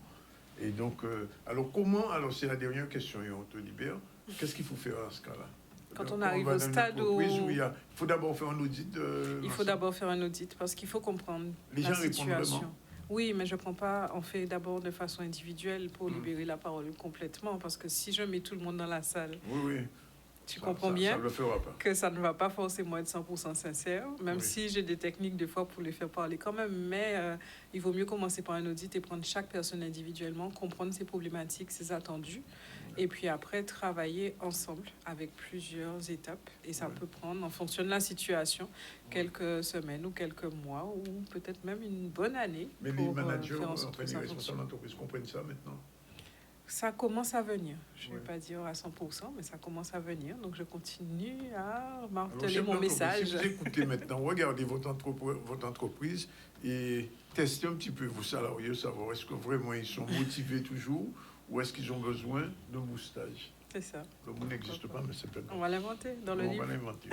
Et donc, alors c'est la dernière question, et on te libère. Qu'est-ce qu'il faut faire à ce cas-là? Quand on arrive au stade où... Il faut d'abord faire un audit. Il faut d'abord faire un audit, parce qu'il faut comprendre la situation. Oui, mais je ne prends pas, on fait d'abord de façon individuelle pour libérer la parole complètement, parce que si je mets tout le monde dans la salle, tu comprends bien que ça ne va pas forcément être 100% sincère, même si j'ai des techniques des fois pour les faire parler quand même, mais il vaut mieux commencer par un audit et prendre chaque personne individuellement, comprendre ses problématiques, ses attendus, et puis après travailler ensemble avec plusieurs étapes, et ça peut prendre, en fonction de la situation, quelques semaines ou quelques mois, ou peut-être même une bonne année. Mais les managers, les responsables d'entreprise comprennent ça maintenant? Ça commence à venir. Je ne vais pas dire à 100%, mais ça commence à venir. Donc, je continue à marteler mon message. Si vous écoutez maintenant, regardez votre entreprise et testez un petit peu vos salariés, savoir est-ce que vraiment ils sont motivés toujours ou est-ce qu'ils ont besoin d'un boostage. C'est ça. Le mot n'existe pas, mais c'est peut-être... On va l'inventer dans le livre. On va l'inventer.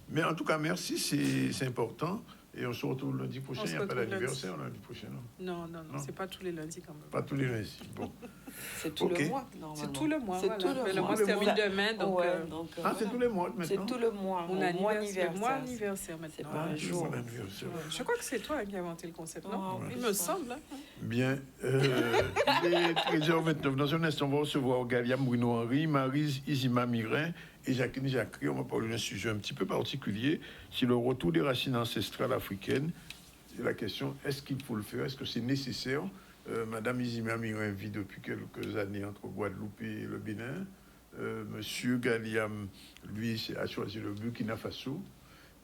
Mais en tout cas, merci, c'est important. Et on se retrouve lundi prochain. Il n'y a pas d'anniversaire lundi prochain, non? Non, c'est pas tous les lundis quand même. Pas tous les lundis, bon. C'est tout le mois, normalement. C'est tout le mois, voilà. Mais le mois se termine demain, donc... c'est tous les mois maintenant? C'est tout le mois. Mon anniversaire. Mon anniversaire maintenant. C'est pas un jour. Je crois que c'est toi qui as inventé le concept, non? Il me semble. Bien. Il est 13h29. Dans un instant, on va recevoir Galiam Bruno-Henri, Maryse Izima-Mirin et Jacqueline Jacquerie. On va parler d'un sujet un petit peu particulier, c'est le retour des racines ancestrales africaines. C'est la question, est-ce qu'il faut le faire? Est-ce que c'est nécessaire? Madame Izima-Mirin vit depuis quelques années entre Guadeloupe et le Bénin. Monsieur Galiam, lui, a choisi le Burkina Faso.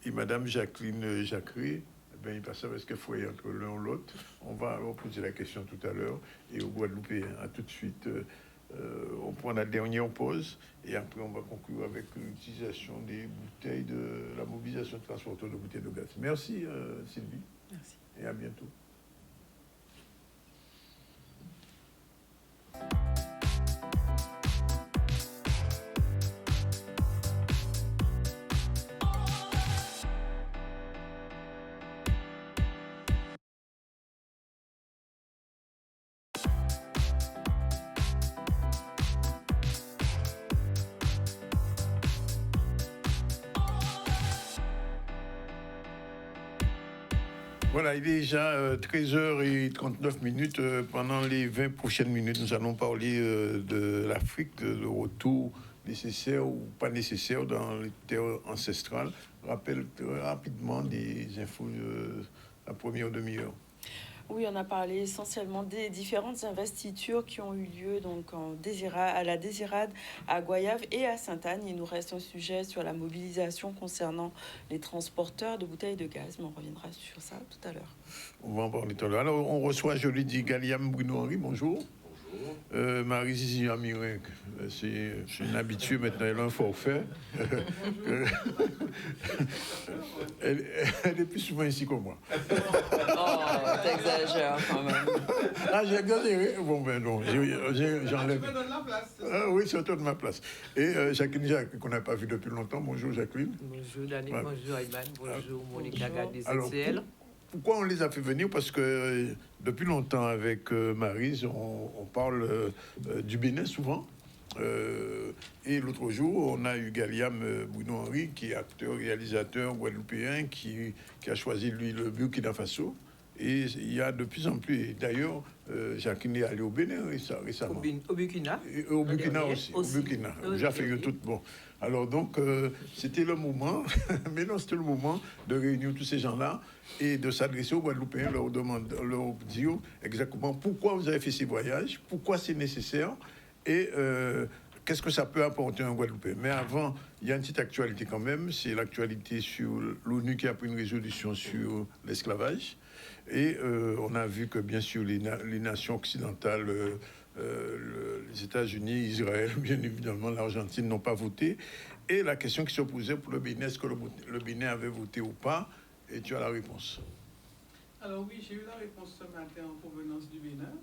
Et Madame Jacqueline Jacquerie, il passe avec ce qu'il faut entre l'un ou l'autre. On va poser la question tout à l'heure. Et au Guadeloupéen, à tout de suite... on prend la dernière pause et après on va conclure avec l'utilisation des bouteilles la mobilisation de transporteurs de bouteilles de gaz. Merci Sylvie. Merci. Et à bientôt. Voilà, il est déjà 13h39. Pendant les 20 prochaines minutes, nous allons parler de l'Afrique, le retour nécessaire ou pas nécessaire dans les terres ancestrales. Rappelle très rapidement des infos de la première demi-heure. Oui, on a parlé essentiellement des différentes investitures qui ont eu lieu donc à la Désirade, à Goyave et à Sainte-Anne. Il nous reste un sujet sur la mobilisation concernant les transporteurs de bouteilles de gaz, mais on reviendra sur ça tout à l'heure. On va en parler tout à l'heure. Alors, on reçoit, je l'ai dit, Galiam Bruno-Henri, bonjour. Maryse Izima-Mirin, c'est une habituée maintenant, elle a un forfait. elle est plus souvent ici que moi. Oh, t'exagères quand même. Ah, j'ai exagéré. Bon, ben non, j'enlève. Ah, oui, c'est autour de ma place. Et Jacqueline Jacques, qu'on n'a pas vu depuis longtemps. Bonjour Jacqueline. Bonjour Daniel, bonjour Ayman, bonjour Monica Gardez-ZCL. Pourquoi on les a fait venir? Parce que depuis longtemps, avec Maryse, on parle du Bénin souvent. Et l'autre jour, on a eu Galiam Bruno-Henri, qui est acteur, réalisateur guadeloupéen, qui a choisi, lui, le Burkina Faso. Et il y a de plus en plus... Et d'ailleurs, Jacqueline est allée au Bénin récemment. Au Burkina. Et au Burkina aussi. Au Burkina. J'ai fait tout. Bon. Alors donc, c'était le moment, mais non, c'était le moment de réunir tous ces gens-là et de s'adresser aux Guadeloupéens, leur dire exactement pourquoi vous avez fait ces voyages, pourquoi c'est nécessaire et qu'est-ce que ça peut apporter à un Guadeloupéen. Mais avant, il y a une petite actualité quand même, c'est l'actualité sur l'ONU qui a pris une résolution sur l'esclavage. Et on a vu que, bien sûr, les nations occidentales, les États-Unis, Israël, bien évidemment, l'Argentine n'ont pas voté. Et la question qui se posait pour le Bénin, est-ce que le Bénin avait voté ou pas? Et tu as la réponse. Alors oui, j'ai eu la réponse ce matin en provenance du Bénin,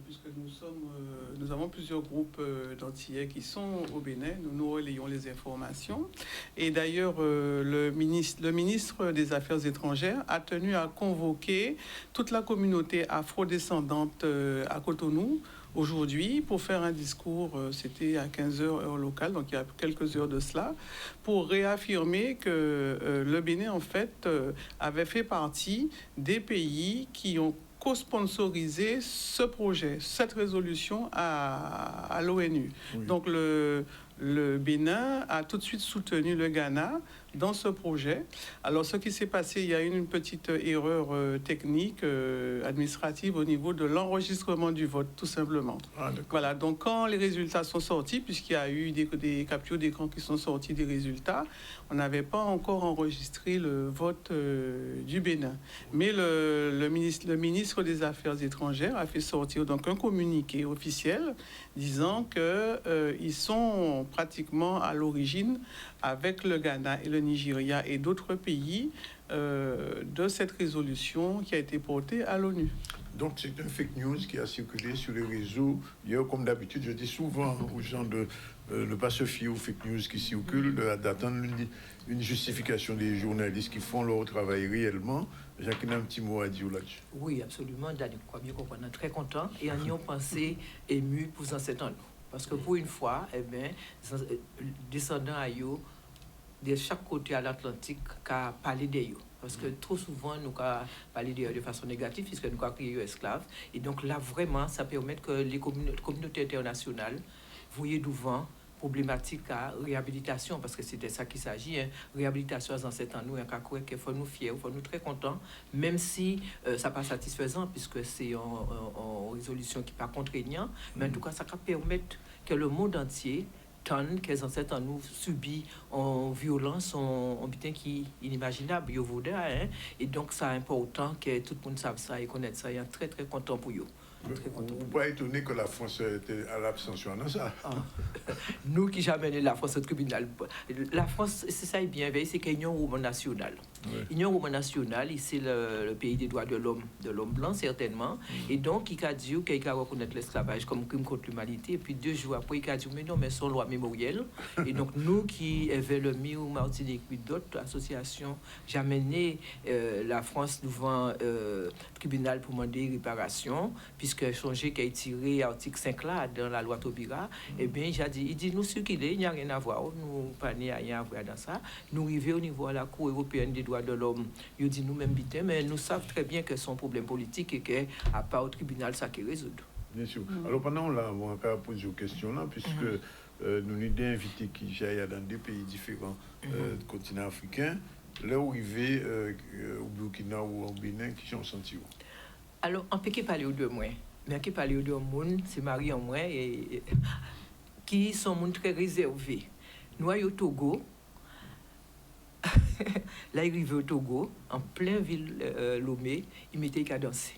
puisque nous avons plusieurs groupes d'Antillais qui sont au Bénin. Nous relayons les informations. Et d'ailleurs, le ministre des Affaires étrangères a tenu à convoquer toute la communauté afro-descendante à Cotonou aujourd'hui pour faire un discours, c'était à 15h heure locale, donc il y a quelques heures de cela, pour réaffirmer que le Bénin, en fait, avait fait partie des pays qui ont co-sponsorisé ce projet, cette résolution à l'ONU. Oui. Donc le Bénin a tout de suite soutenu le Ghana dans ce projet. Alors, ce qui s'est passé, il y a eu une petite erreur technique, administrative au niveau de l'enregistrement du vote, tout simplement. Ah, voilà, donc quand les résultats sont sortis, puisqu'il y a eu des captures d'écran qui sont sortis des résultats, on n'avait pas encore enregistré le vote du Bénin. Mais le ministre des Affaires étrangères a fait sortir donc un communiqué officiel disant qu'ils sont pratiquement à l'origine, avec le Ghana et le Nigeria et d'autres pays, de cette résolution qui a été portée à l'ONU. Donc c'est un fake news qui a circulé sur les réseaux. Hier, comme d'habitude, je dis souvent aux gens de ne pas se fier aux fake news qui circulent, d'attendre une justification des journalistes qui font leur travail réellement. Jacqueline, un petit mot à dire là-dessus. Oui, absolument. Daniel, on est très content et on y a pensé ému pour cet an. Parce que pour une fois, eh bien, descendants à eux, de chaque côté à l'Atlantique, qu'a parlé d'eux. Parce que trop souvent, nous avons parlé d'eux de façon négative, puisque nous avons créé esclaves. Et donc là, vraiment, ça permet que les communautés internationales voient devant problématique à réhabilitation, parce que c'était ça qu'il s'agit, hein. Réhabilitation dans cet an, nous, il faut nous fier, il faut nous très contents, même si ça n'est pas satisfaisant, puisque c'est en résolution qui n'est pas contraignant, mais en tout cas, ça va permettre que le monde entier tonne que les ancêtres en nous subit en violence, en butin qui est inimaginable, hein? Et donc, c'est important que tout le monde sache ça et connaisse ça. Je suis très, très content pour eux. Vous ne pas étonné que la France était à l'abstention dans ça. Nous qui jamais la France au tribunal. La France, c'est ça, est bien, c'est qu'il y a une union nationale. L'Union nationale, c'est le pays des droits de l'homme blanc, certainement. Et donc, il a dit qu'il a reconnaître l'esclavage comme crime contre l'humanité. Et puis 2 jours après, il a dit, mais non, mais son loi mémorielle. Et donc, nous qui avons le MIO, Martinique, puis d'autres associations, j'ai amené la France devant le tribunal pour demander réparation, puisque changé qui a tiré l'article 5 là, dans la loi Taubira, eh bien, il dit, nous, ce qu'il est, il n'y a rien à voir, nous, pas rien à voir dans ça. Nous arrivons au niveau de la Cour européenne des droits de l'homme, il dit nous-mêmes, mais nous savons très bien que c'est un problème politique et qu'à part au tribunal, ça qui résout. Bien sûr. Alors, pendant là, on va poser aux questions là, puisque nous avons des invités qui jaillent dans 2 pays différents du continent africain, là où ils vivent au Burkina ou au Bénin, qui sont sentis où? Alors, on peut parler aux 2 mois. Mais qui parle de monde, c'est Marie en moi, et qui sont monde très réservés. Nous, au Togo, là, il arrive au Togo, en plein ville Lomé, il mettait qu'à danser.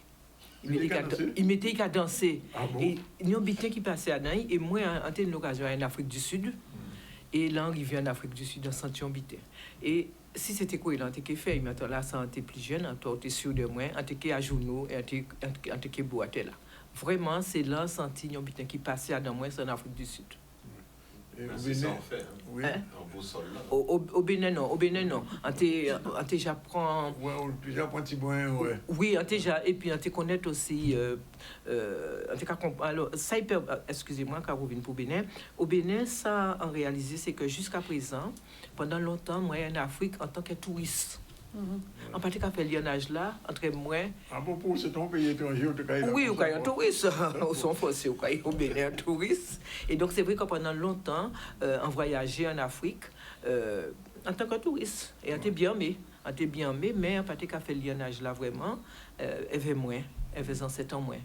Il mettait qu'à danser. Ah bon? Et il y a un bitin qui passait à Naï, et moi, j'ai eu une occasion en Afrique du Sud, et là, on arrive en Afrique du Sud, dans Santion bitin. Et si c'était quoi, il a été fait, maintenant là, ça a été plus jeune, on était sûr de moi, on était à genoux, et on était boité là. Vraiment, c'est là senti qui passait dans moi, c'est en Afrique du Sud. C'est ça en fait. Oui. Hein? En beau sol là. Au Bénin, non. On déjà prend. Ouais, déjà prend petit boin, ouais. Oui, on déjà et puis on te connaît aussi. Alors, ça excusez-moi, car revient pour Bénin. Au Bénin, ça en réalisé, c'est que jusqu'à présent, pendant longtemps, moi en Afrique en tant que touriste. En partie qu'à fait le lionnage là, entre moi... Ah bon, pour c'est ton pays étranger, au cas où... Oui, au cas où un touriste, au son forcé, au cas où un touriste. Et donc c'est vrai que pendant longtemps, on voyageait en Afrique en tant que touriste. Et on était bien aimé, mais en partie qu'à fait le lionnage là, vraiment, elle avait moins, elle faisait 7 ans moins.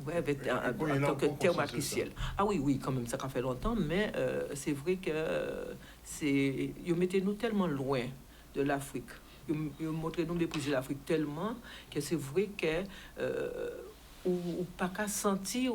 Oui, en tant que terme matriciel. Ah oui, quand même, ça fait longtemps, mais c'est vrai que ils mettaient nous tellement loin de l'Afrique. Ils montrent nous mépriser l'Afrique tellement que c'est vrai que ou pas qu'à sentir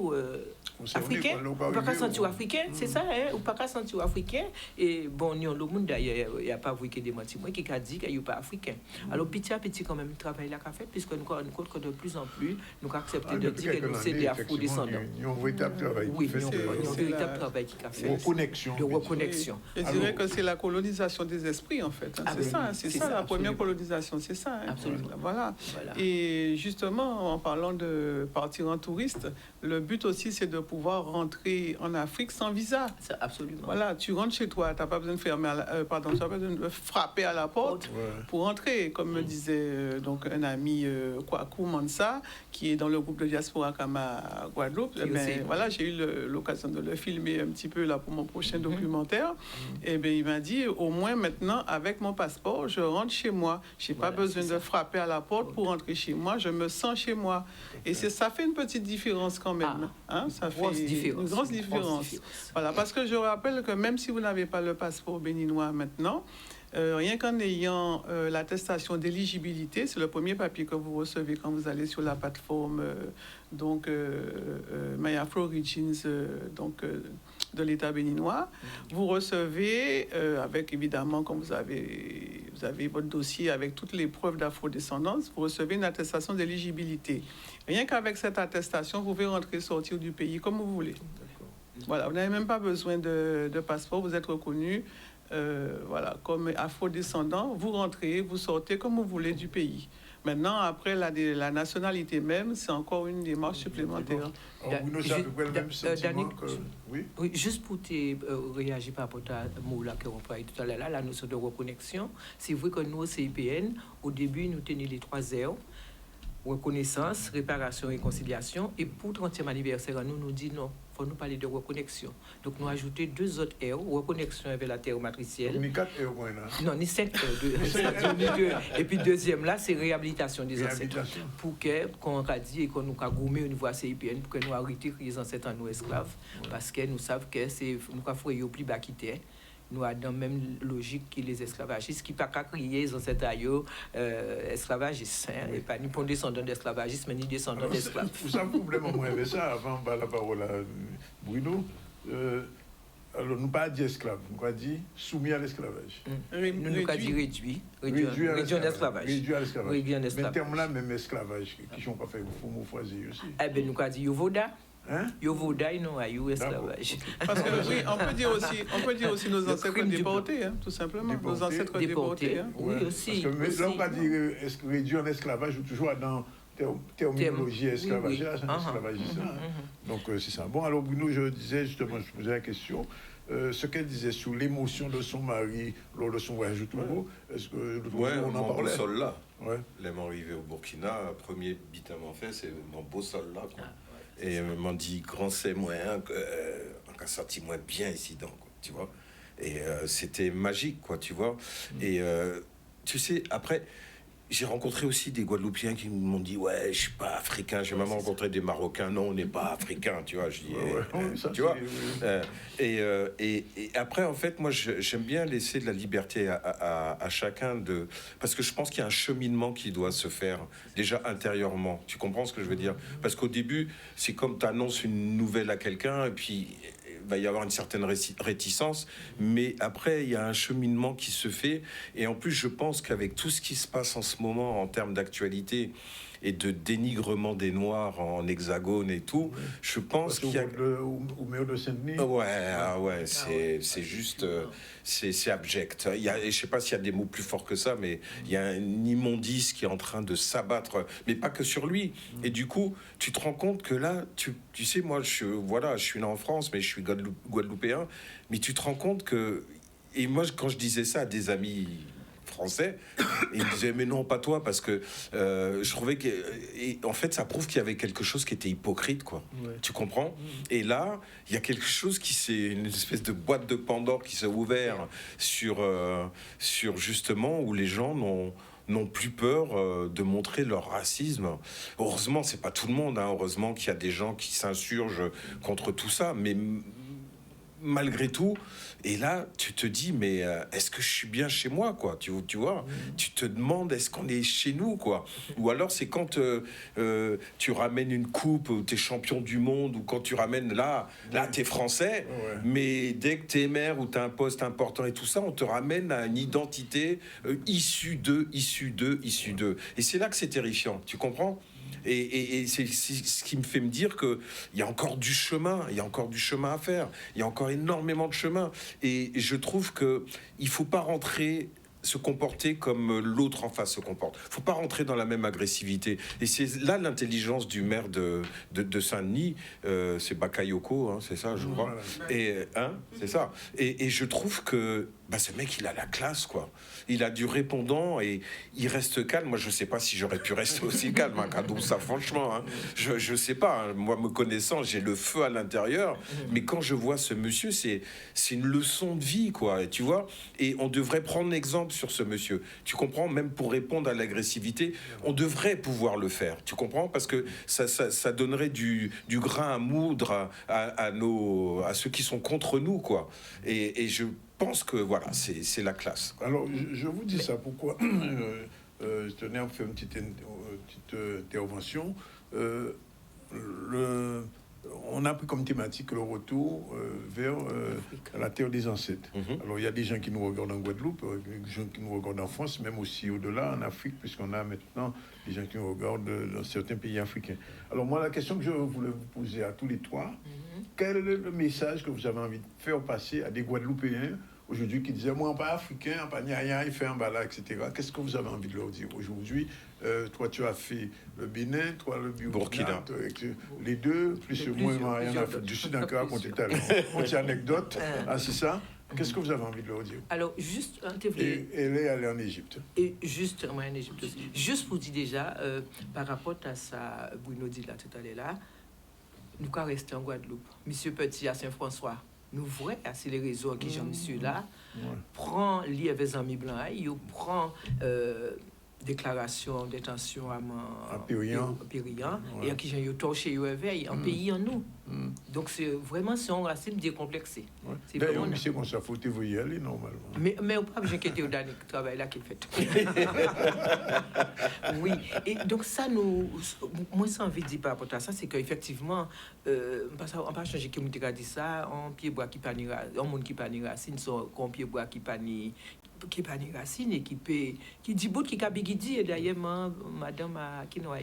Africain, ou pas qu'à sentir africain, c'est ça, hein, ou pas qu'à sentir africain. Et bon, nous, le monde d'ailleurs, il n'y a pas vrai que des moitiés, qui a dit qu'il n'est pas africain. Alors, petit à petit, quand même, travail là qu'a fait, puisque nous rendons compte que de plus en plus, nous acceptons de dire que nous, c'est des afro-descendants. Il y a un véritable travail. Oui, il y a un véritable travail qui a fait. De reconnexion. Je dirais que c'est la colonisation des esprits, en fait. C'est ça, la première colonisation, c'est ça. Absolument. Voilà. Et justement, en parlant de partir en touriste, le but aussi, c'est de pouvoir rentrer en Afrique sans visa. Absolument. Voilà, tu rentres chez toi, tu n'as pas besoin de fermer, tu n'as pas besoin de frapper à la porte pour rentrer. Comme me disait donc un ami Kwaku Mansa, qui est dans le groupe de Diaspora Kama à Guadeloupe. Voilà, j'ai eu l'occasion de le filmer un petit peu là pour mon prochain documentaire. Et bien, il m'a dit, au moins maintenant, avec mon passeport, je rentre chez moi. Je n'ai pas besoin de frapper à la porte pour rentrer chez moi. Je me sens chez moi. Et ça fait une petite différence quand même. Ça fait une grosse différence. Voilà, parce que je rappelle que même si vous n'avez pas le passeport béninois maintenant, rien qu'en ayant l'attestation d'éligibilité, c'est le premier papier que vous recevez quand vous allez sur la plateforme My Afro Origins de l'État béninois. Vous recevez, avec évidemment, quand vous avez votre dossier avec toutes les preuves d'afrodescendance, vous recevez une attestation d'éligibilité. Rien qu'avec cette attestation, vous pouvez rentrer et sortir du pays comme vous voulez. Voilà, vous n'avez même pas besoin de passeport, vous êtes reconnu comme afrodescendant, vous rentrez, vous sortez comme vous voulez du pays. Maintenant, après la nationalité même, c'est encore une démarche supplémentaire. Oui, juste pour réagir par rapport à mot là qu'on parlait tout à l'heure, la notion de reconnexion, c'est vrai que nous, au CIPN, au début, nous tenions les 3 R, reconnaissance, réparation, réconciliation, et pour le 30e anniversaire, nous dit non. Pour nous parler de reconnexion. Donc, nous ajouté 2 autres R, reconnexion avec la terre matricielle. Ni 4 R, là. Non, ni 5 R. Et puis, deuxième, là, c'est réhabilitation des ancêtres. Pour qu'on radie et qu'on nous a gourmé au niveau de CIPN, pour que nous arrêtions les ancêtres en nous esclaves, parce que nous savons que c'est nous avons fait au plus bas qui était. Nous avons dans la même logique que les esclavagistes, qui ne peuvent pas crier les ancêtres esclavagistes, et pas ni pour descendants d'esclavagistes, mais ni descendants d'esclaves. Vous savez, probablement, moi, ça, avant la parole à Bruno, alors, nous pas dit esclave, nous pas dit soumis à l'esclavage. Nous pas dit réduit en esclavage. Réduit à l'esclavage. Mais terme-là, même esclavage, qui sont pas fait, il faut nous choisir aussi. Eh bien, nous pas dit yovoda. Yovoda, non, à esclavage. Parce que oui, on peut dire aussi nos ancêtres déportés, tout simplement. Nos ancêtres déportés. Oui, aussi. Parce que là, on va dire réduire en esclavage ou toujours dans terminologie esclavagiste. Donc, c'est ça. Bon, alors, Bruno, je disais justement, je posais la question. Ce qu'elle disait sur l'émotion de son mari lors de son voyage au Togo, est-ce que on en parlait sol là. Les m'ont arrivé au Burkina, premier bit à m'en fait, c'est mon beau sol là. Et m'ont dit grand c'est moi on a senti moins bien ici donc tu vois. Et c'était magique quoi, tu vois. Et tu sais après j'ai rencontré aussi des Guadeloupéens qui m'ont dit ouais je suis pas africain. J'ai même rencontré des Marocains, non on n'est pas africain, tu vois. Je dis tu vois. Et après en fait moi j'aime bien laisser de la liberté à chacun de, parce que je pense qu'il y a un cheminement qui doit se faire déjà intérieurement. Tu comprends ce que je veux dire? Parce qu'au début c'est comme tu annonces une nouvelle à quelqu'un et puis va y avoir une certaine réticence, mais après il y a un cheminement qui se fait. Et en plus je pense qu'avec tout ce qui se passe en ce moment en termes d'actualité et de dénigrement des Noirs en hexagone et tout, je pense qu'il y a... Au maire de Saint-Denis. C'est juste... c'est abject. Et je sais pas s'il y a des mots plus forts que ça, mais il y a un immondice qui est en train de s'abattre, mais pas que sur lui. Et du coup, tu te rends compte que là, tu sais, moi, je suis né en France, mais je suis guadeloupéen, mais tu te rends compte que... Et moi, quand je disais ça à des amis français, ils me disaient mais non pas toi, parce que je trouvais que en fait ça prouve qu'il y avait quelque chose qui était hypocrite quoi. Tu comprends? Et là il y a quelque chose qui c'est une espèce de boîte de Pandore qui s'est ouvert sur justement où les gens n'ont plus peur de montrer leur racisme. Heureusement c'est pas tout le monde, hein. Heureusement qu'il y a des gens qui s'insurgent contre tout ça, mais malgré tout. Et là, tu te dis, mais est-ce que je suis bien chez moi, quoi? Tu vois, tu te demandes, est-ce qu'on est chez nous, quoi? Ou alors, c'est quand tu ramènes une coupe, ou tu es champion du monde, ou quand tu ramènes, là tu es français, mais dès que tu es maire ou tu as un poste important et tout ça, on te ramène à une identité issue d'eux. Et c'est là que c'est terrifiant, tu comprends? Et c'est ce qui me fait me dire qu'il y a encore du chemin, à faire. Il y a encore énormément de chemin. Et je trouve qu'il ne faut pas se comporter comme l'autre en face se comporte. Il ne faut pas rentrer dans la même agressivité. Et c'est là l'intelligence du maire de Saint-Denis, c'est Bakayoko, c'est ça, je crois. Et, c'est ça. Et je trouve que ce mec, il a la classe, quoi. Il a du répondant et il reste calme. Moi, je ne sais pas si j'aurais pu rester aussi calme, ça, franchement. Je ne sais pas. Moi, me connaissant, j'ai le feu à l'intérieur. Mais quand je vois ce monsieur, c'est une leçon de vie, quoi. Tu vois? Et on devrait prendre exemple sur ce monsieur. Tu comprends? Même pour répondre à l'agressivité, on devrait pouvoir le faire. Tu comprends? Parce que ça donnerait du grain à moudre à ceux qui sont contre nous, quoi. Et je pense que voilà, c'est la classe. Alors, je vous dis ça, pourquoi je tenais à faire une petite intervention. On a pris comme thématique le retour vers la terre des ancêtres. Alors, il y a des gens qui nous regardent en Guadeloupe, des gens qui nous regardent en France, même aussi au-delà, en Afrique, puisqu'on a maintenant des gens qui nous regardent dans certains pays africains. Alors, moi, la question que je voulais vous poser à tous les trois, quel est le message que vous avez envie de faire passer à des Guadeloupéens aujourd'hui qui disaient, moi, pas africain, pas rien, il fait un bala, etc. Qu'est-ce que vous avez envie de leur dire aujourd'hui? Toi, tu as fait le Bénin, toi, le Burkina. Les deux, plus moi, rien à faire. Du Sud, un cas, raconter tout à l'heure. On tient anecdote. C'est ça? Qu'est-ce que vous avez envie de leur dire? Alors, juste... Et elle est allée en Égypte. Et juste, moi, en Égypte aussi. Juste pour dire déjà, par rapport à ça, Bruno dit là, tout à l'heure, là, nous quand rester en Guadeloupe. Monsieur Petit à Saint-François, nous voyons assez les réseaux qui j'en suis là, prend lié avec les amis blancs, il prend déclaration d'intention à Périan, et qui j'ai eu torché au réveil, en pays en nous. Donc c'est vraiment un racisme décomplexé. D'ailleurs, monsieur, comme ça, faut vous y aller normalement. Mais on ne peut pas inquiéter au dernier travail là qui est fait. Oui, et donc ça, moi, ça envie de dire par rapport à ça, c'est qu'effectivement, on ne pas changer qui me dit ça, on pied bois qui panne, on monde qui panne racine, on pied bois qui panne racine et qui dit bout qui a bigidi et d'ailleurs madame qui nous a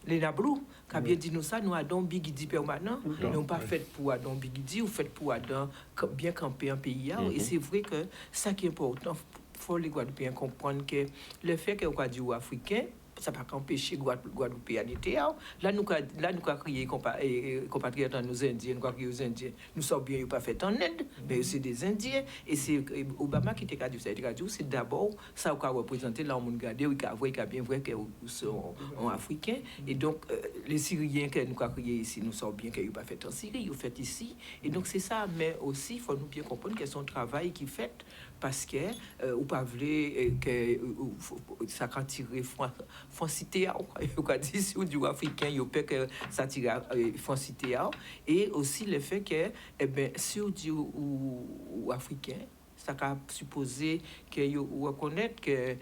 Léna Blou qui a bien dit nous ça, nous avons bigidi permanent, nous pas fait pour Adam bigidi ou fait pour Adam bien camper un pays et c'est vrai que ça qui est important, faut les Guadeloupéens comprendre que le fait que on dit aux Africains ça ne va pas empêcher Guadeloupéens d'être là nous avons crié compatriotes nos Indiens, nous avons crié aux Indiens, nous sommes bien pas fait en aide, mais c'est des Indiens et c'est Obama qui t'a dit ça, c'est d'abord ça qu'on représenter là on regarder il a bien vrai que sont africains et donc les Syriens que nous avons crié ici nous sommes bien qu'ils pas fait en Syrie, ils fait ici et donc c'est ça, mais aussi il faut nous bien comprendre que son travail qui fait parce que ou pas voulez que ça quand tirer francité ou quoi dire sur du africain il peut que ça tire francité et aussi le fait que sur du ou africain ça qu'a supposé que reconnaître que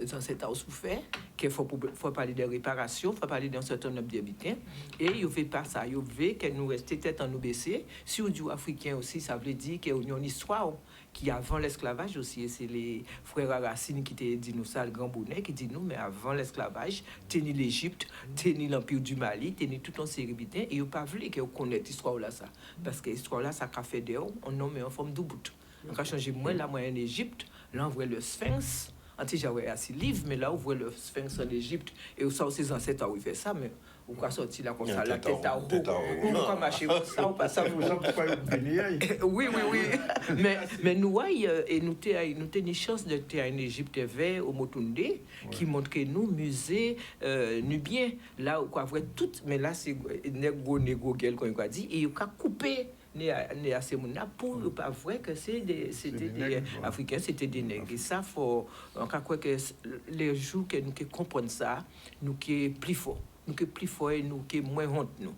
dans cet a souffert qu'il faut parler de réparation, faut parler d'un certain nombre d'habitants et il veut pas ça, il veut que nous rester tête en nous baisser sur du africain aussi, ça veut dire qu'il y a une histoire qui avant l'esclavage aussi, et c'est les frères Racine qui te dit nous ça, le grand bonnet qui dit nous, mais avant l'esclavage, tenir l'Égypte, tenir l'Empire du Mali, tenir tout en série d'habitants et il pas voulu que vous connaissiez l'histoire là ça, parce que l'histoire là ça a fait dehors, on nomme en forme de bout. On a changé moi là moi en Égypte, là on voit le Sphinx, anti j'avais assez livre mais là on voit le Sphinx en Égypte et ça ses ancêtres ont fait ça mais on va sortir là comme ça la tête à haut. On va marcher comme ça, on passe à oui mais nous et nous t'ai une chance de ter en Égypte vers au Motunde qui montre que nous musée nubien là quoi vrai tout mais là c'est négo gel qu'on a dit et il a coupé né à ces gens pour pas vrai que c'était des africains, c'était des nègres et ça faut on croit que les jours que nous comprendre ça nous qui plus fort et nous qui moins honte nous.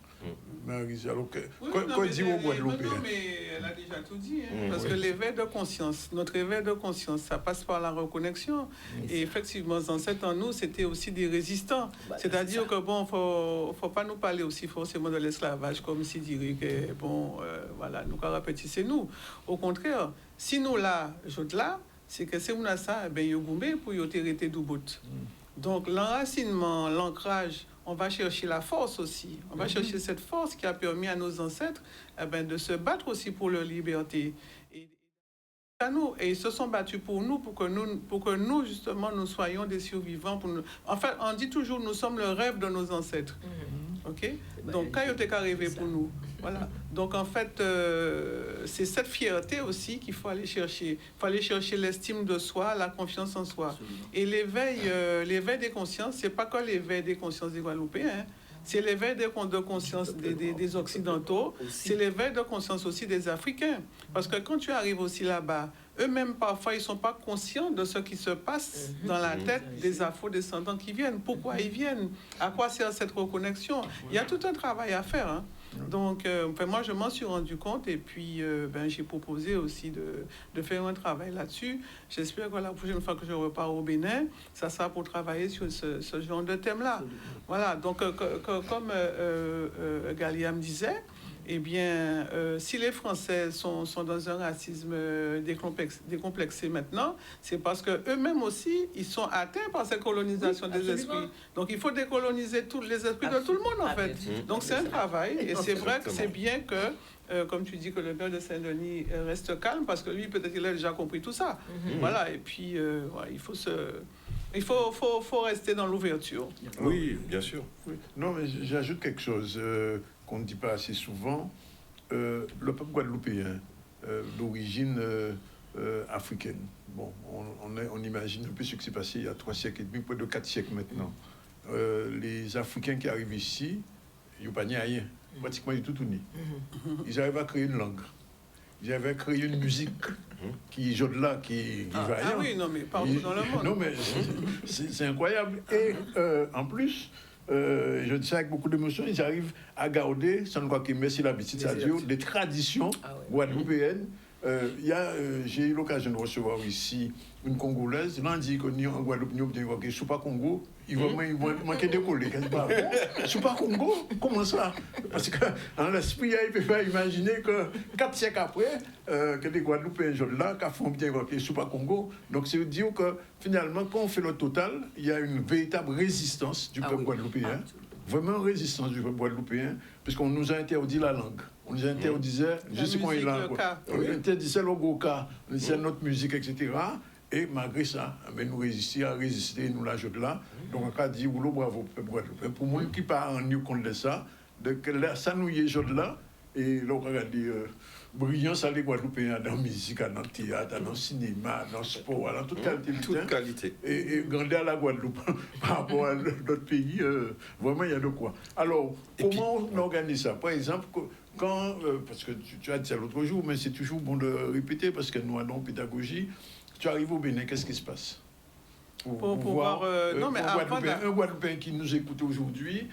Maryse, alors Oui, quand dit au Guadeloupe. Non, mais elle a déjà tout dit. Parce que l'éveil de conscience, notre éveil de conscience, ça passe par la reconnexion. Et effectivement, dans 7 ans, nous, c'était aussi des résistants. C'est-à-dire que, bon, faut pas nous parler aussi forcément de l'esclavage, comme si dirait que, bon, voilà, nous, c'est nous. Au contraire, si nous, là, c'est que c'est ça, ben, il y a goumé pour y être du bout. Donc, l'enracinement, l'ancrage, on va chercher la force aussi. On va chercher cette force qui a permis à nos ancêtres de se battre aussi pour leur liberté. Et ils se sont battus pour nous, pour que nous justement, nous soyons des survivants. En fait, on dit toujours, nous sommes le rêve de nos ancêtres. OK? Donc, quand ils étaient arrivés pour nous. Voilà. Donc, en fait, c'est cette fierté aussi qu'il faut aller chercher. Il faut aller chercher l'estime de soi, la confiance en soi. Absolument. Et l'éveil des consciences, c'est pas que l'éveil des consciences des Guadeloupéens. C'est l'éveil de conscience des Occidentaux. C'est l'éveil de conscience aussi des Africains. Parce que quand tu arrives aussi là-bas, eux-mêmes, parfois, ils ne sont pas conscients de ce qui se passe dans la tête des afro-descendants qui viennent. Pourquoi ils viennent? À quoi sert cette reconnexion? Il y a tout un travail à faire. Hein. Donc, moi, je m'en suis rendu compte et puis j'ai proposé aussi de faire un travail là-dessus. J'espère que la prochaine fois que je repars au Bénin, ça sera pour travailler sur ce genre de thème-là. Voilà, donc, comme Galia me disait, eh bien, si les Français sont dans un racisme décomplexé maintenant, c'est parce qu'eux-mêmes aussi, ils sont atteints par cette colonisation des esprits. Donc, il faut décoloniser tous les esprits de tout le monde, en fait. Donc, c'est un travail. Et c'est vrai que c'est bien que, comme tu dis, que le père de Saint-Denis reste calme, parce que lui, peut-être qu'il a déjà compris tout ça. Voilà, et puis, il faut rester dans l'ouverture. Oui, bien sûr. Oui. Non, mais j'ajoute quelque chose qu'on ne dit pas assez souvent. Le peuple guadeloupéen, d'origine africaine. Bon, on imagine un peu ce qui s'est passé il y a 3 siècles et demi, près de 4 siècles maintenant. Les Africains qui arrivent ici, ils n'ont pas ni rien. Pratiquement, ils sont tout unis. Ils arrivent à créer une langue. Ils arrivent à créer une musique qui est là, qui va rien. Ah oui, non, mais partout dans le monde. Non, mais c'est incroyable. Et en plus, je dis ça avec beaucoup d'émotion, ils arrivent à garder, sans quoi que merci l'habitude, c'est-à-dire des traditions guadeloupéennes. J'ai eu l'occasion de recevoir ici une Congolaise. Là, on dit qu'en Guadeloupe, nous avons dit que Soupa Congo, il va manquer de coller. Soupa Congo, comment ça? Parce qu'en l'esprit, il ne peut pas imaginer que 4 siècles après, que les Guadeloupéens là, qui font bien que Soupa Congo. Donc, c'est dire que finalement, quand on fait le total, il y a une véritable résistance du peuple guadeloupéen. Vraiment une résistance du peuple guadeloupéen, puisqu'on nous a interdit la langue. On nous interdisait, je sais qu'on est là, on nous interdisait le goka, on disait notre musique, etc. Et malgré ça, nous résister, nous la jouer là. Donc on a dit, bravo, peuple guadeloupéen. Pour moi qui part en new compte de ça, ça nous y est joué là, et là on a dit, brillant, ça les Guadeloupéens dans la musique, dans le théâtre, dans le cinéma, dans le sport, dans toute qualité. Toute qualité. Et grandir à la Guadeloupe par rapport à d'autres pays, vraiment il y a de quoi. Alors, comment on organise ça? Par exemple, quand, parce que tu as dit ça l'autre jour, mais c'est toujours bon de répéter, parce que nous avons pédagogie, tu arrives au Bénin, qu'est-ce qui se passe? Pour voir un Guadeloupéen qui nous écoute aujourd'hui,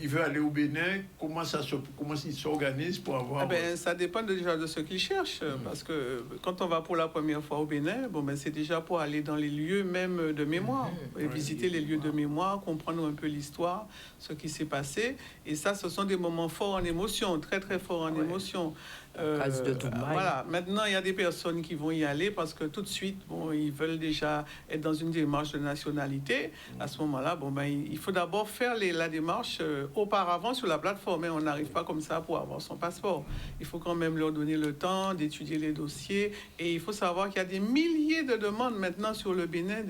il veut aller au Bénin, comment il s'organise pour avoir... ça dépend déjà de ce qu'il cherche, parce que quand on va pour la première fois au Bénin, c'est déjà pour aller dans les lieux même de mémoire, visiter les lieux de mémoire, comprendre un peu l'histoire, ce qui s'est passé, et ça, ce sont des moments forts en émotion, très très forts en émotion. Voilà. Maintenant, il y a des personnes qui vont y aller parce que tout de suite, ils veulent déjà être dans une démarche de nationalité. À ce moment-là, il faut d'abord faire la démarche auparavant sur la plateforme. On n'arrive pas comme ça pour avoir son passeport. Il faut quand même leur donner le temps d'étudier les dossiers. Et il faut savoir qu'il y a des milliers de demandes maintenant sur le Bénin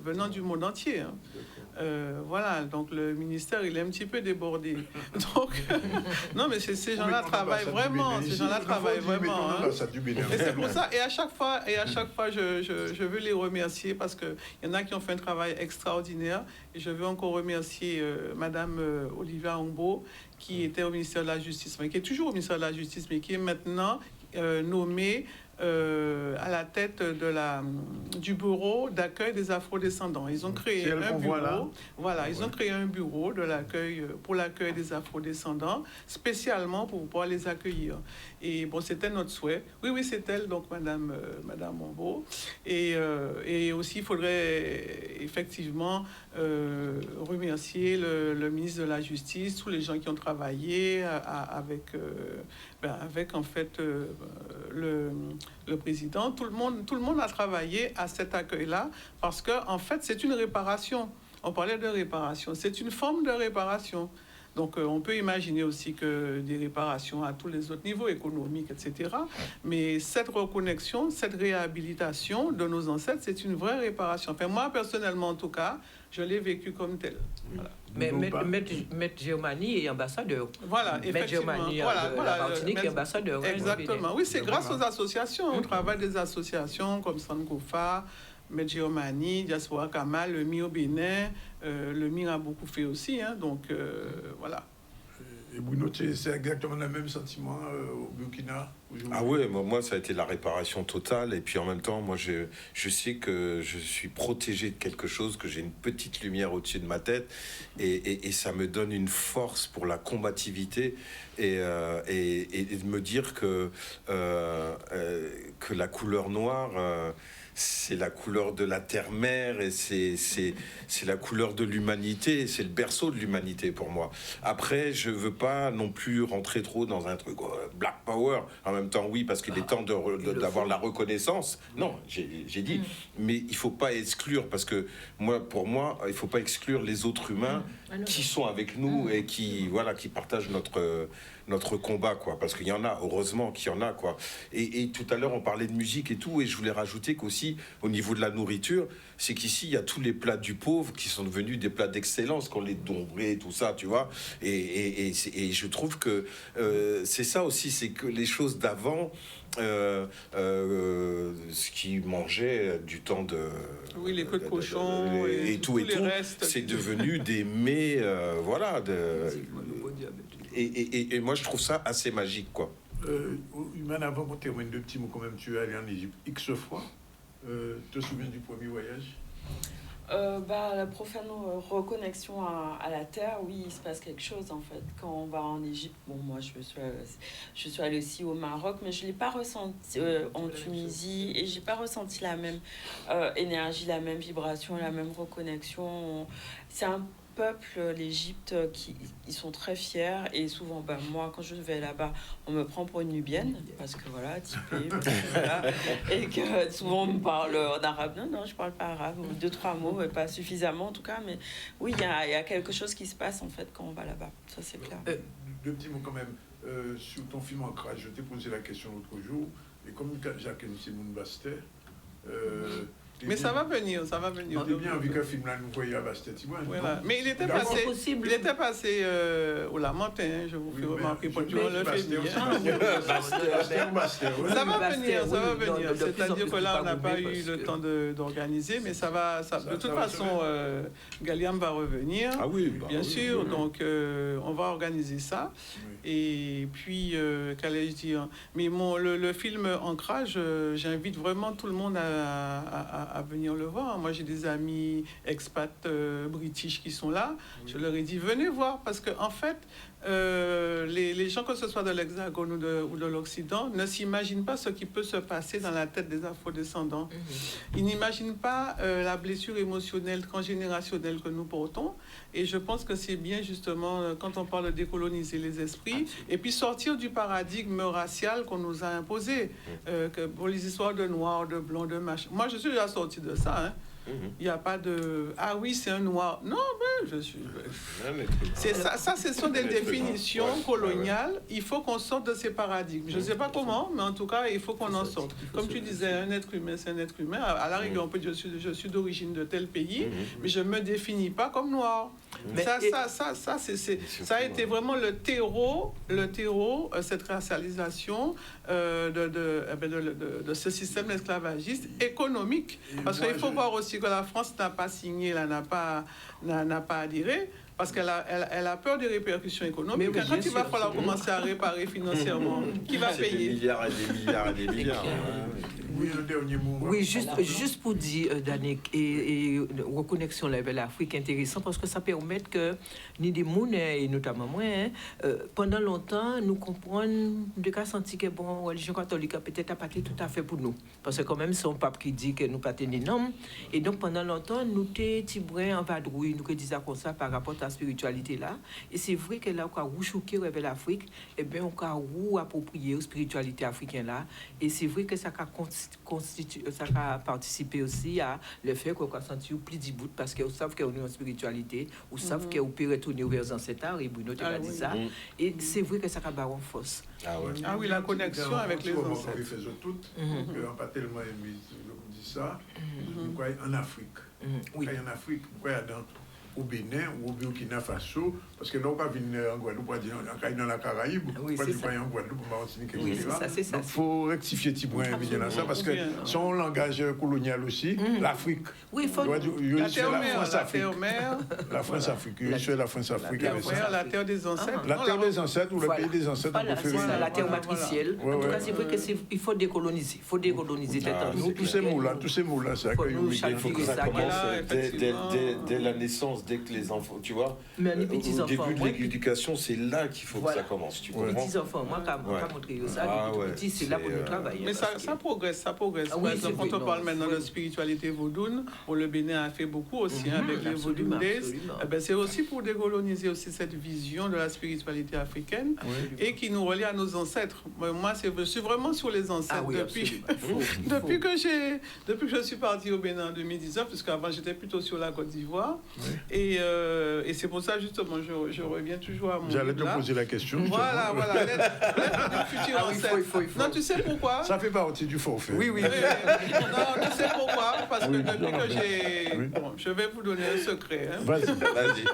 venant du monde entier. Voilà, donc le ministère, il est un petit peu débordé. Donc, non, mais ces gens-là travaillent vraiment. Ces gens-là travaillent vraiment. Et c'est pour ça. Et à chaque fois, je veux les remercier parce qu'il y en a qui ont fait un travail extraordinaire. Et je veux encore remercier Madame Olivia Humbo, qui était au ministère de la Justice, mais qui est toujours au ministère de la Justice, mais qui est maintenant nommée à la tête du bureau d'accueil des afrodescendants. Ils ont créé un bureau. Voilà, ils ont créé un bureau pour l'accueil des afrodescendants, spécialement pour pouvoir les accueillir. Et bon, c'était notre souhait. Oui, c'est elle, donc Madame Mombo. Et aussi, il faudrait effectivement remercier le ministre de la Justice, tous les gens qui ont travaillé avec en fait le président. Tout le monde a travaillé à cet accueil-là parce que en fait, c'est une réparation. On parlait de réparation. C'est une forme de réparation. Donc, on peut imaginer aussi que des réparations à tous les autres niveaux, économiques, etc. Mais cette reconnexion, cette réhabilitation de nos ancêtres, c'est une vraie réparation. Enfin, moi, personnellement, en tout cas, je l'ai vécu comme tel. Voilà. Mais Maître Germani est ambassadeur. Voilà, effectivement. Maître Germani de la Martinique est ambassadeur. Exactement. Oui, c'est grâce aux associations. On travaille des associations comme Sankofa, Maître Germani, Diaspora Kamal, le MI au Bénin. Le MIR a beaucoup fait aussi, hein, donc voilà. Et Bruno, c'est exactement le même sentiment au Burkina aujourd'hui? Ah oui, moi ça a été la réparation totale, et puis en même temps, moi je sais que je suis protégé de quelque chose, que j'ai une petite lumière au-dessus de ma tête, et ça me donne une force pour la combativité, et de me dire que la couleur noire... c'est la couleur de la terre-mère, et c'est la couleur de l'humanité, c'est le berceau de l'humanité pour moi. Après, je veux pas non plus rentrer trop dans un truc Black Power. En même temps, oui, parce qu'il est temps d'avoir la reconnaissance. Non, j'ai dit, mais il faut pas exclure, parce que pour moi, il faut pas exclure les autres humains qui sont avec nous et qui partagent notre combat, quoi, parce qu'il y en a, heureusement qu'il y en a, quoi. Et tout à l'heure, on parlait de musique et tout, et je voulais rajouter qu'aussi, au niveau de la nourriture, c'est qu'ici, il y a tous les plats du pauvre qui sont devenus des plats d'excellence, comme les dombrés, tout ça, tu vois. Et je trouve que c'est ça aussi, c'est que les choses d'avant, ce qu'ils mangeaient du temps de... Oui, les queues de cochon et tout, c'est devenu des mets, voilà, et moi, je trouve ça assez magique, quoi. Human, avant qu'on termine, deux petits mots quand même. Tu es allé en Égypte X fois. Te souviens du premier voyage? La profonde reconnexion à la terre, oui, il se passe quelque chose en fait. Quand on va en Égypte, bon, moi je suis allée aussi au Maroc, mais je ne l'ai pas ressenti en Tunisie, et je n'ai pas ressenti la même énergie, la même vibration, la même reconnexion. C'est un peuple, l'Égypte, ils sont très fiers, et souvent, moi, quand je vais là-bas, on me prend pour une Nubienne, parce que voilà, typée, voilà, et que souvent on me parle en arabe. Non, je parle pas arabe, 2-3 mots, mais pas suffisamment en tout cas, mais oui, il y a quelque chose qui se passe en fait quand on va là-bas, ça c'est clair. Deux petits mots quand même, sur ton film Ancrage, je t'ai posé la question l'autre jour, et comme Jacques et Simone Bastet, mais ça va venir. On a bien vu qu'un film là nous voyait à Bastet. Voilà. Mais il était passé au Lamentin, je vous fais remarquer, pour le fait bien. Ça va venir. C'est-à-dire que là, on n'a pas eu le temps d'organiser, mais ça va. De toute façon, Galiam va revenir. Ah oui, bien sûr. Donc, on va organiser ça. Et puis, qu'allais-je dire? Mais le film Ancrage, j'invite vraiment tout le monde à venir le voir. Moi, j'ai des amis expats british qui sont là. Je leur ai dit, venez voir, parce que en fait, les gens, que ce soit de l'Hexagone ou de l'Occident, ne s'imaginent pas ce qui peut se passer dans la tête des afrodescendants. Ils n'imaginent pas la blessure émotionnelle transgénérationnelle que nous portons. Et je pense que c'est bien, justement, quand on parle de décoloniser les esprits, et puis sortir du paradigme racial qu'on nous a imposé, que pour les histoires de noirs, de blancs, de machin. Moi, je suis déjà sorti de ça, hein. Il n'y a pas de... Ah oui, c'est un noir. Non, mais je suis... C'est ça, ce sont des définitions coloniales. Il faut qu'on sorte de ces paradigmes. Je ne sais pas comment, mais en tout cas, il faut qu'on en sorte. Comme tu disais, un être humain, c'est un être humain. À la rigueur, on peut dire je suis d'origine de tel pays, mais je ne me définis pas comme noir. Mais ça a été vraiment le terreau, cette racialisation de ce système esclavagiste économique. Parce qu'il faut voir aussi que la France n'a pas signé, n'a pas adhéré, parce qu'elle a peur des répercussions économiques. Mais oui, quand il va falloir commencer à réparer financièrement, qui va payer? Des milliards et des milliards et des milliards. Oui, un dernier mot. Oui, juste pour dire, Danick, et reconnexion avec l'Afrique, intéressant, parce que ça permet que ni des monnaies, et notamment moi, pendant longtemps, nous comprenons de cas senti que bon, la religion catholique a peut-être pas été tout à fait pour nous. Parce que quand même, c'est un pape qui dit que nous pas tenir nom. Et donc, pendant longtemps, nous étions en vadrouille, nous disions comme ça par rapport à la spiritualité là. Et c'est vrai que là, on a choqué avec l'Afrique, et bien, on a approprié la spiritualité africaine là. Et c'est vrai que ça a participé aussi à le fait qu'on a senti plus de bout parce qu'ils savent qu'on est en spiritualité, ou savent qu'on peut retourner vers les ancêtres, et Bruno t'a dit ça. Et c'est vrai que ça a baron force. Ah oui, la connexion avec les ancêtres. On fait toutes, on n'a pas tellement aimé ça. Pourquoi en Afrique? Pourquoi en Afrique? Pourquoi au Bénin ou au Burkina Faso, parce que là, on va venir en Guadeloupe, dans la Caraïbe, on va venir en Guadeloupe, en Martinique, etc. Donc, il faut rectifier Thibouin et ça, parce que son langage colonial aussi, l'Afrique. Oui, il faut. La terre-mère. La France-Afrique. Je suis la France-Afrique. La terre des ancêtres. La terre des ancêtres ou le pays des ancêtres. La terre matricielle. En tout cas, c'est vrai qu'il faut décoloniser. Il faut décoloniser. Tous ces mots-là, c'est il faut que ça commence dès la naissance. Dès que les enfants, tu vois, au début de l'éducation, c'est là qu'il faut que ça commence. Tu comprends? Les petits-enfants, moi, quand montrer ça, petit, c'est là pour nous travailler. Mais ça progresse. Par exemple, quand on parle maintenant de spiritualité vaudoune, le Bénin a fait beaucoup aussi avec les Vaudou Days. C'est aussi pour décoloniser aussi cette vision de la spiritualité africaine et qui nous relie à nos ancêtres. Moi, je suis vraiment sur les ancêtres depuis que je suis partie au Bénin en 2019, parce qu'avant, j'étais plutôt sur la Côte d'Ivoire. Et c'est pour ça, justement, je reviens toujours à mon... J'allais te poser la question. Voilà. L'être futur ancêtre. Non, tu sais pourquoi? Ça fait partie du forfait. Oui. Non, tu sais pourquoi? Parce que depuis que j'ai... Bon, je vais vous donner un secret. Vas-y,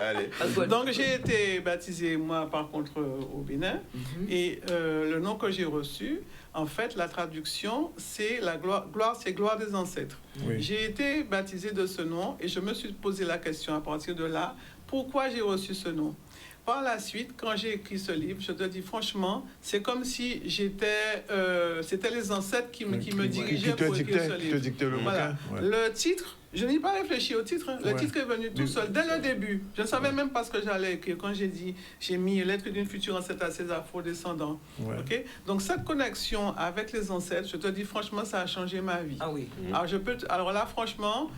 allez. Donc, j'ai été baptisé, moi, par contre, au Bénin. Et le nom que j'ai reçu, en fait, la traduction, c'est la gloire, c'est gloire des ancêtres. Oui. J'ai été baptisé de ce nom et je me suis posé la question à partir de là, pourquoi j'ai reçu ce nom? Par la suite, quand j'ai écrit ce livre, je te dis franchement, c'est comme si c'était les ancêtres qui me dirigeaient pour écrire ce livre. Voilà. Le titre, je n'ai pas réfléchi au titre. Le titre est venu tout seul, dès le début. Je ne savais même pas ce que j'allais écrire. Quand j'ai mis l'être d'une future ancêtre à ses afro-descendants. Okay? Donc cette connexion avec les ancêtres, je te dis franchement, ça a changé ma vie. Ah oui. Alors là, franchement...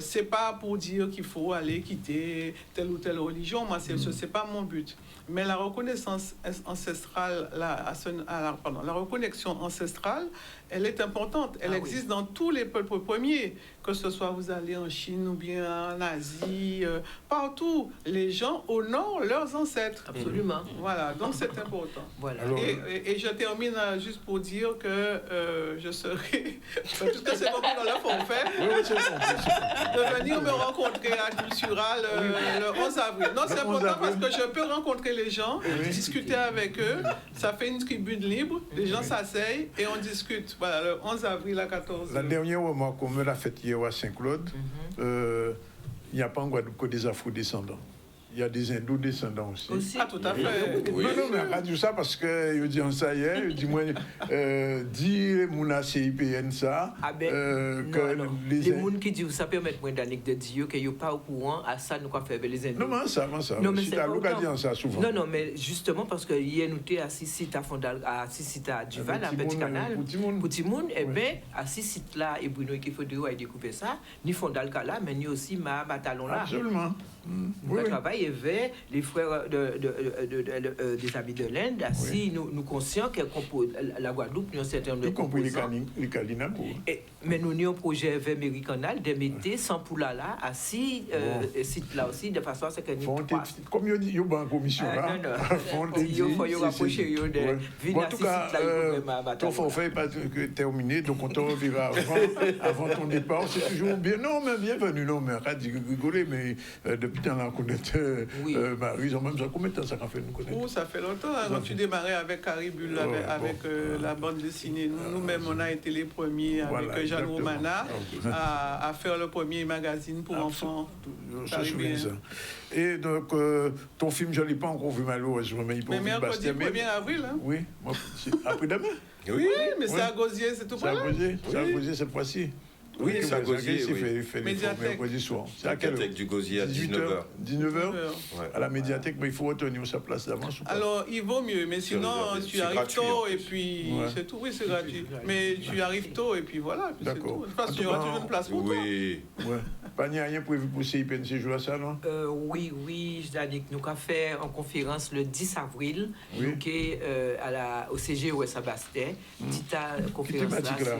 c'est pas pour dire qu'il faut aller quitter telle ou telle religion, moi c'est pas mon but, mais la reconnaissance ancestrale, la reconnexion ancestrale, elle est importante, elle existe dans tous les peuples premiers, que ce soit vous allez en Chine ou bien en Asie, partout, les gens honorent leurs ancêtres. Absolument. Voilà, donc c'est important. Voilà. Et je termine juste pour dire que je serai, puisque c'est beaucoup dans le forfait, de venir me rencontrer à Cultural le 11 avril. Non, c'est important parce que je peux rencontrer les gens, discuter avec eux, ça fait une tribune libre, les gens s'asseyent et on discute. Voilà, le 11 avril à 14h. La dernière remarque qu'on me l'a faite hier à Saint-Claude, il n'y a pas en Guadeloupe que des afro-descendants. Il y a des indo-descendants aussi. Ah, tout à fait. Oui. Non, mais on a dit ça parce que je dis en ça hier, je dis moi, dis mon CIPN ça. Non. Les gens qui disent ça permet moi d'Annick de dire que vous pas au courant à ça nous quoi faire avec les indous. Non, ça. Non, mais c'est l'occasion ça souvent. Non, mais justement parce que hier nous étions à 6 sites à Fondal, à 6 sites à Duval, à Petit Canal, pour Timoun, et bien à 6 sites là, et Bruno qui faut a découpé ça, ni Fondal là, mais ni aussi ma bataillon là. Absolument. On travaille avec les frères des amis de l'Inde, assis, nous conscients que la Guadeloupe, nous avons un certain nombre de composants. Les Kalinabo. Mais nous avons un projet vers Méricanal de mettre sans poula là, assis, site là aussi, de façon à ce que nous... Comme il y a une commission là, il faut rapprocher de en tout cas, ton forfait n'est pas terminé, donc on te reverra avant ton départ. C'est toujours bien. Non, mais bienvenue. Non, mais arrête de rigoler, mais de depuis temps là, connaître Marie, ils ont même ça. Combien de temps ça a fait nous connaître? Oh, ça fait longtemps. Hein, quand tu démarrais avec Caribule, avec la bande dessinée, nous-mêmes, on a été les premiers avec Jeanne Romana à faire le premier magazine pour enfants. Je me souviens ça. Et donc, ton film, je ne l'ai pas encore vu malheureusement, mais il peut mais mercredi 1er avril. Hein? Oui, après-demain. Oui, mais c'est à Gosier, c'est tout près. C'est à Gosier cette fois-ci. Oui, c'est à Gosier. Il fait mercredi soir. C'est à quelle heure? Du Gosier à 19h. 19h à la médiathèque, mais il faut retenir sa place d'avance. Alors, il vaut mieux, mais sinon, tu arrives tôt et puis c'est tout. Oui, c'est gratuit. Mais tu arrives tôt et puis voilà. D'accord. De toute façon, il y aura toujours une place pour toi. Oui. Pas rien prévu pour CIPN ces jours-là, ça, non? Oui, je dis que nous avons fait en conférence le 10 avril, au CGOS à Bastet. Petite conférence là.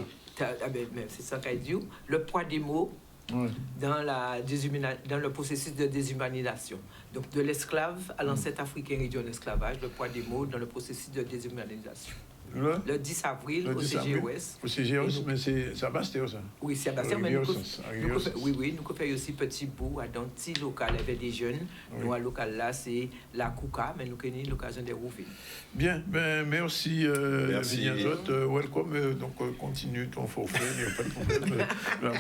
C'est ça qu'a dit. Le poids des mots dans le processus de déshumanisation. Donc, de l'esclave à l'ancêtre africain réduit en esclavage, le poids des mots dans le processus de déshumanisation. Le 10 avril au CGOS. Au CGOS, mais c'est à Bastia, ça? Oui, c'est à Bastia, mais nous faisons aussi petit bout dans un petit local avec des jeunes. Nous, à local là, c'est la Kouka, mais nous avons l'occasion de rouvrir. Bien, merci. Welcome. Donc, continue ton forfait, il n'y a pas de problème.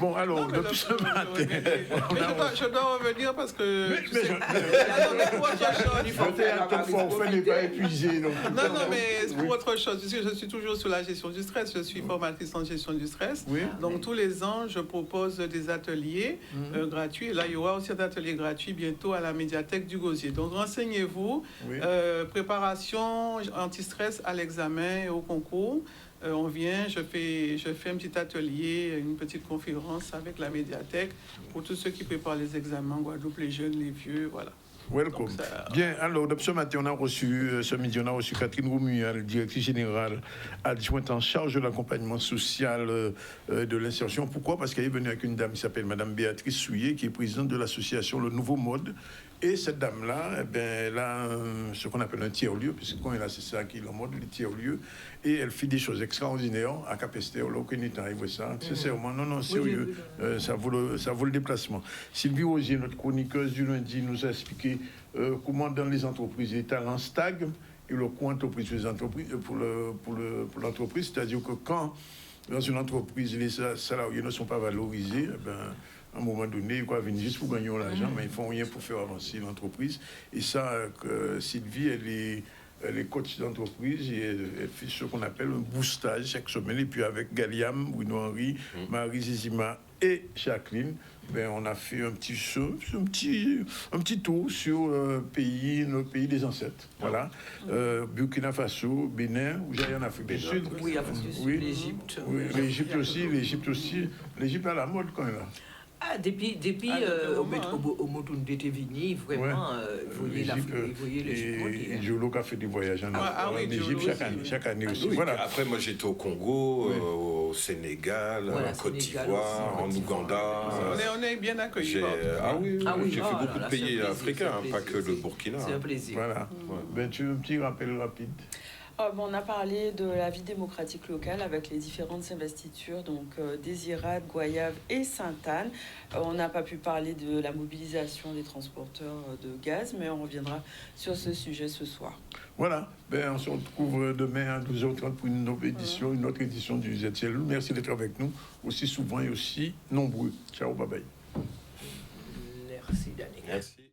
Bon, alors, depuis ce matin... Je dois revenir parce que... Ton forfait n'est pas épuisé. Non, mais c'est pour autre chose. Je suis toujours sur la gestion du stress. Je suis formatrice en gestion du stress. Donc, tous les ans, je propose des ateliers gratuits. Et là, il y aura aussi un atelier gratuit bientôt à la médiathèque du Gosier. Donc, renseignez-vous. Préparation anti-stress à l'examen et au concours. On vient, je fais un petit atelier, une petite conférence avec la médiathèque pour tous ceux qui préparent les examens, Guadeloupe, les jeunes, les vieux, voilà. Welcome. Bien, alors, ce matin, ce midi, on a reçu Catherine Romuald, directrice générale adjointe en charge de l'accompagnement social de l'insertion. Pourquoi? Parce qu'elle est venue avec une dame qui s'appelle Madame Béatrice Souillet, qui est présidente de l'association Le Nouveau Mode. Et cette dame-là, elle a ce qu'on appelle un tiers-lieu, puisque quand elle a, c'est ça qui est le mode, le tiers-lieu. Et elle fait des choses extraordinaires à Capestère, là, aucun état arrive ça. Sincèrement, non, sérieux, ça vaut le déplacement. Sylvie Rosier, notre chroniqueuse du lundi, nous a expliqué comment dans les entreprises, les talents stagnent et le coût entreprise pour l'entreprise. C'est-à-dire que quand, dans une entreprise, les salariés ne sont pas valorisés, à un moment donné, ils viennent juste pour gagner l'argent, mais ils ne font rien pour faire avancer l'entreprise. Et ça, Sylvie, elle est coach d'entreprise et elle fait ce qu'on appelle un boostage chaque semaine. Et puis avec Galiam, Bruno Henry, Marie Zizima et Jacqueline, on a fait un petit tour sur notre pays des ancêtres. Voilà. Burkina Faso, Bénin, où j'ai en Afrique du Sud. Oui, Afrique du Sud, l'Égypte. Oui, l'Égypte aussi. L'Égypte à la mode quand même. Depuis Omotunde était venu, vraiment, vous voyez l'Égypte. Et Jolo a fait des voyages en Égypte chaque année aussi. Voilà. Après, moi, j'étais au Congo, au Sénégal, en Côte d'Ivoire, en Ouganda. On est bien accueillis. J'ai fait beaucoup de pays africains, pas que le Burkina. C'est un plaisir. Voilà. Tu veux un petit rappel rapide? On a parlé de la vie démocratique locale avec les différentes investitures, donc Désirade, Goyave et Sainte-Anne. On n'a pas pu parler de la mobilisation des transporteurs de gaz, mais on reviendra sur ce sujet ce soir. Voilà, on se retrouve demain à 12h30 pour une autre édition du ZCL. Merci d'être avec nous aussi souvent et aussi nombreux. Ciao, bye bye. Merci, Daniel. Merci.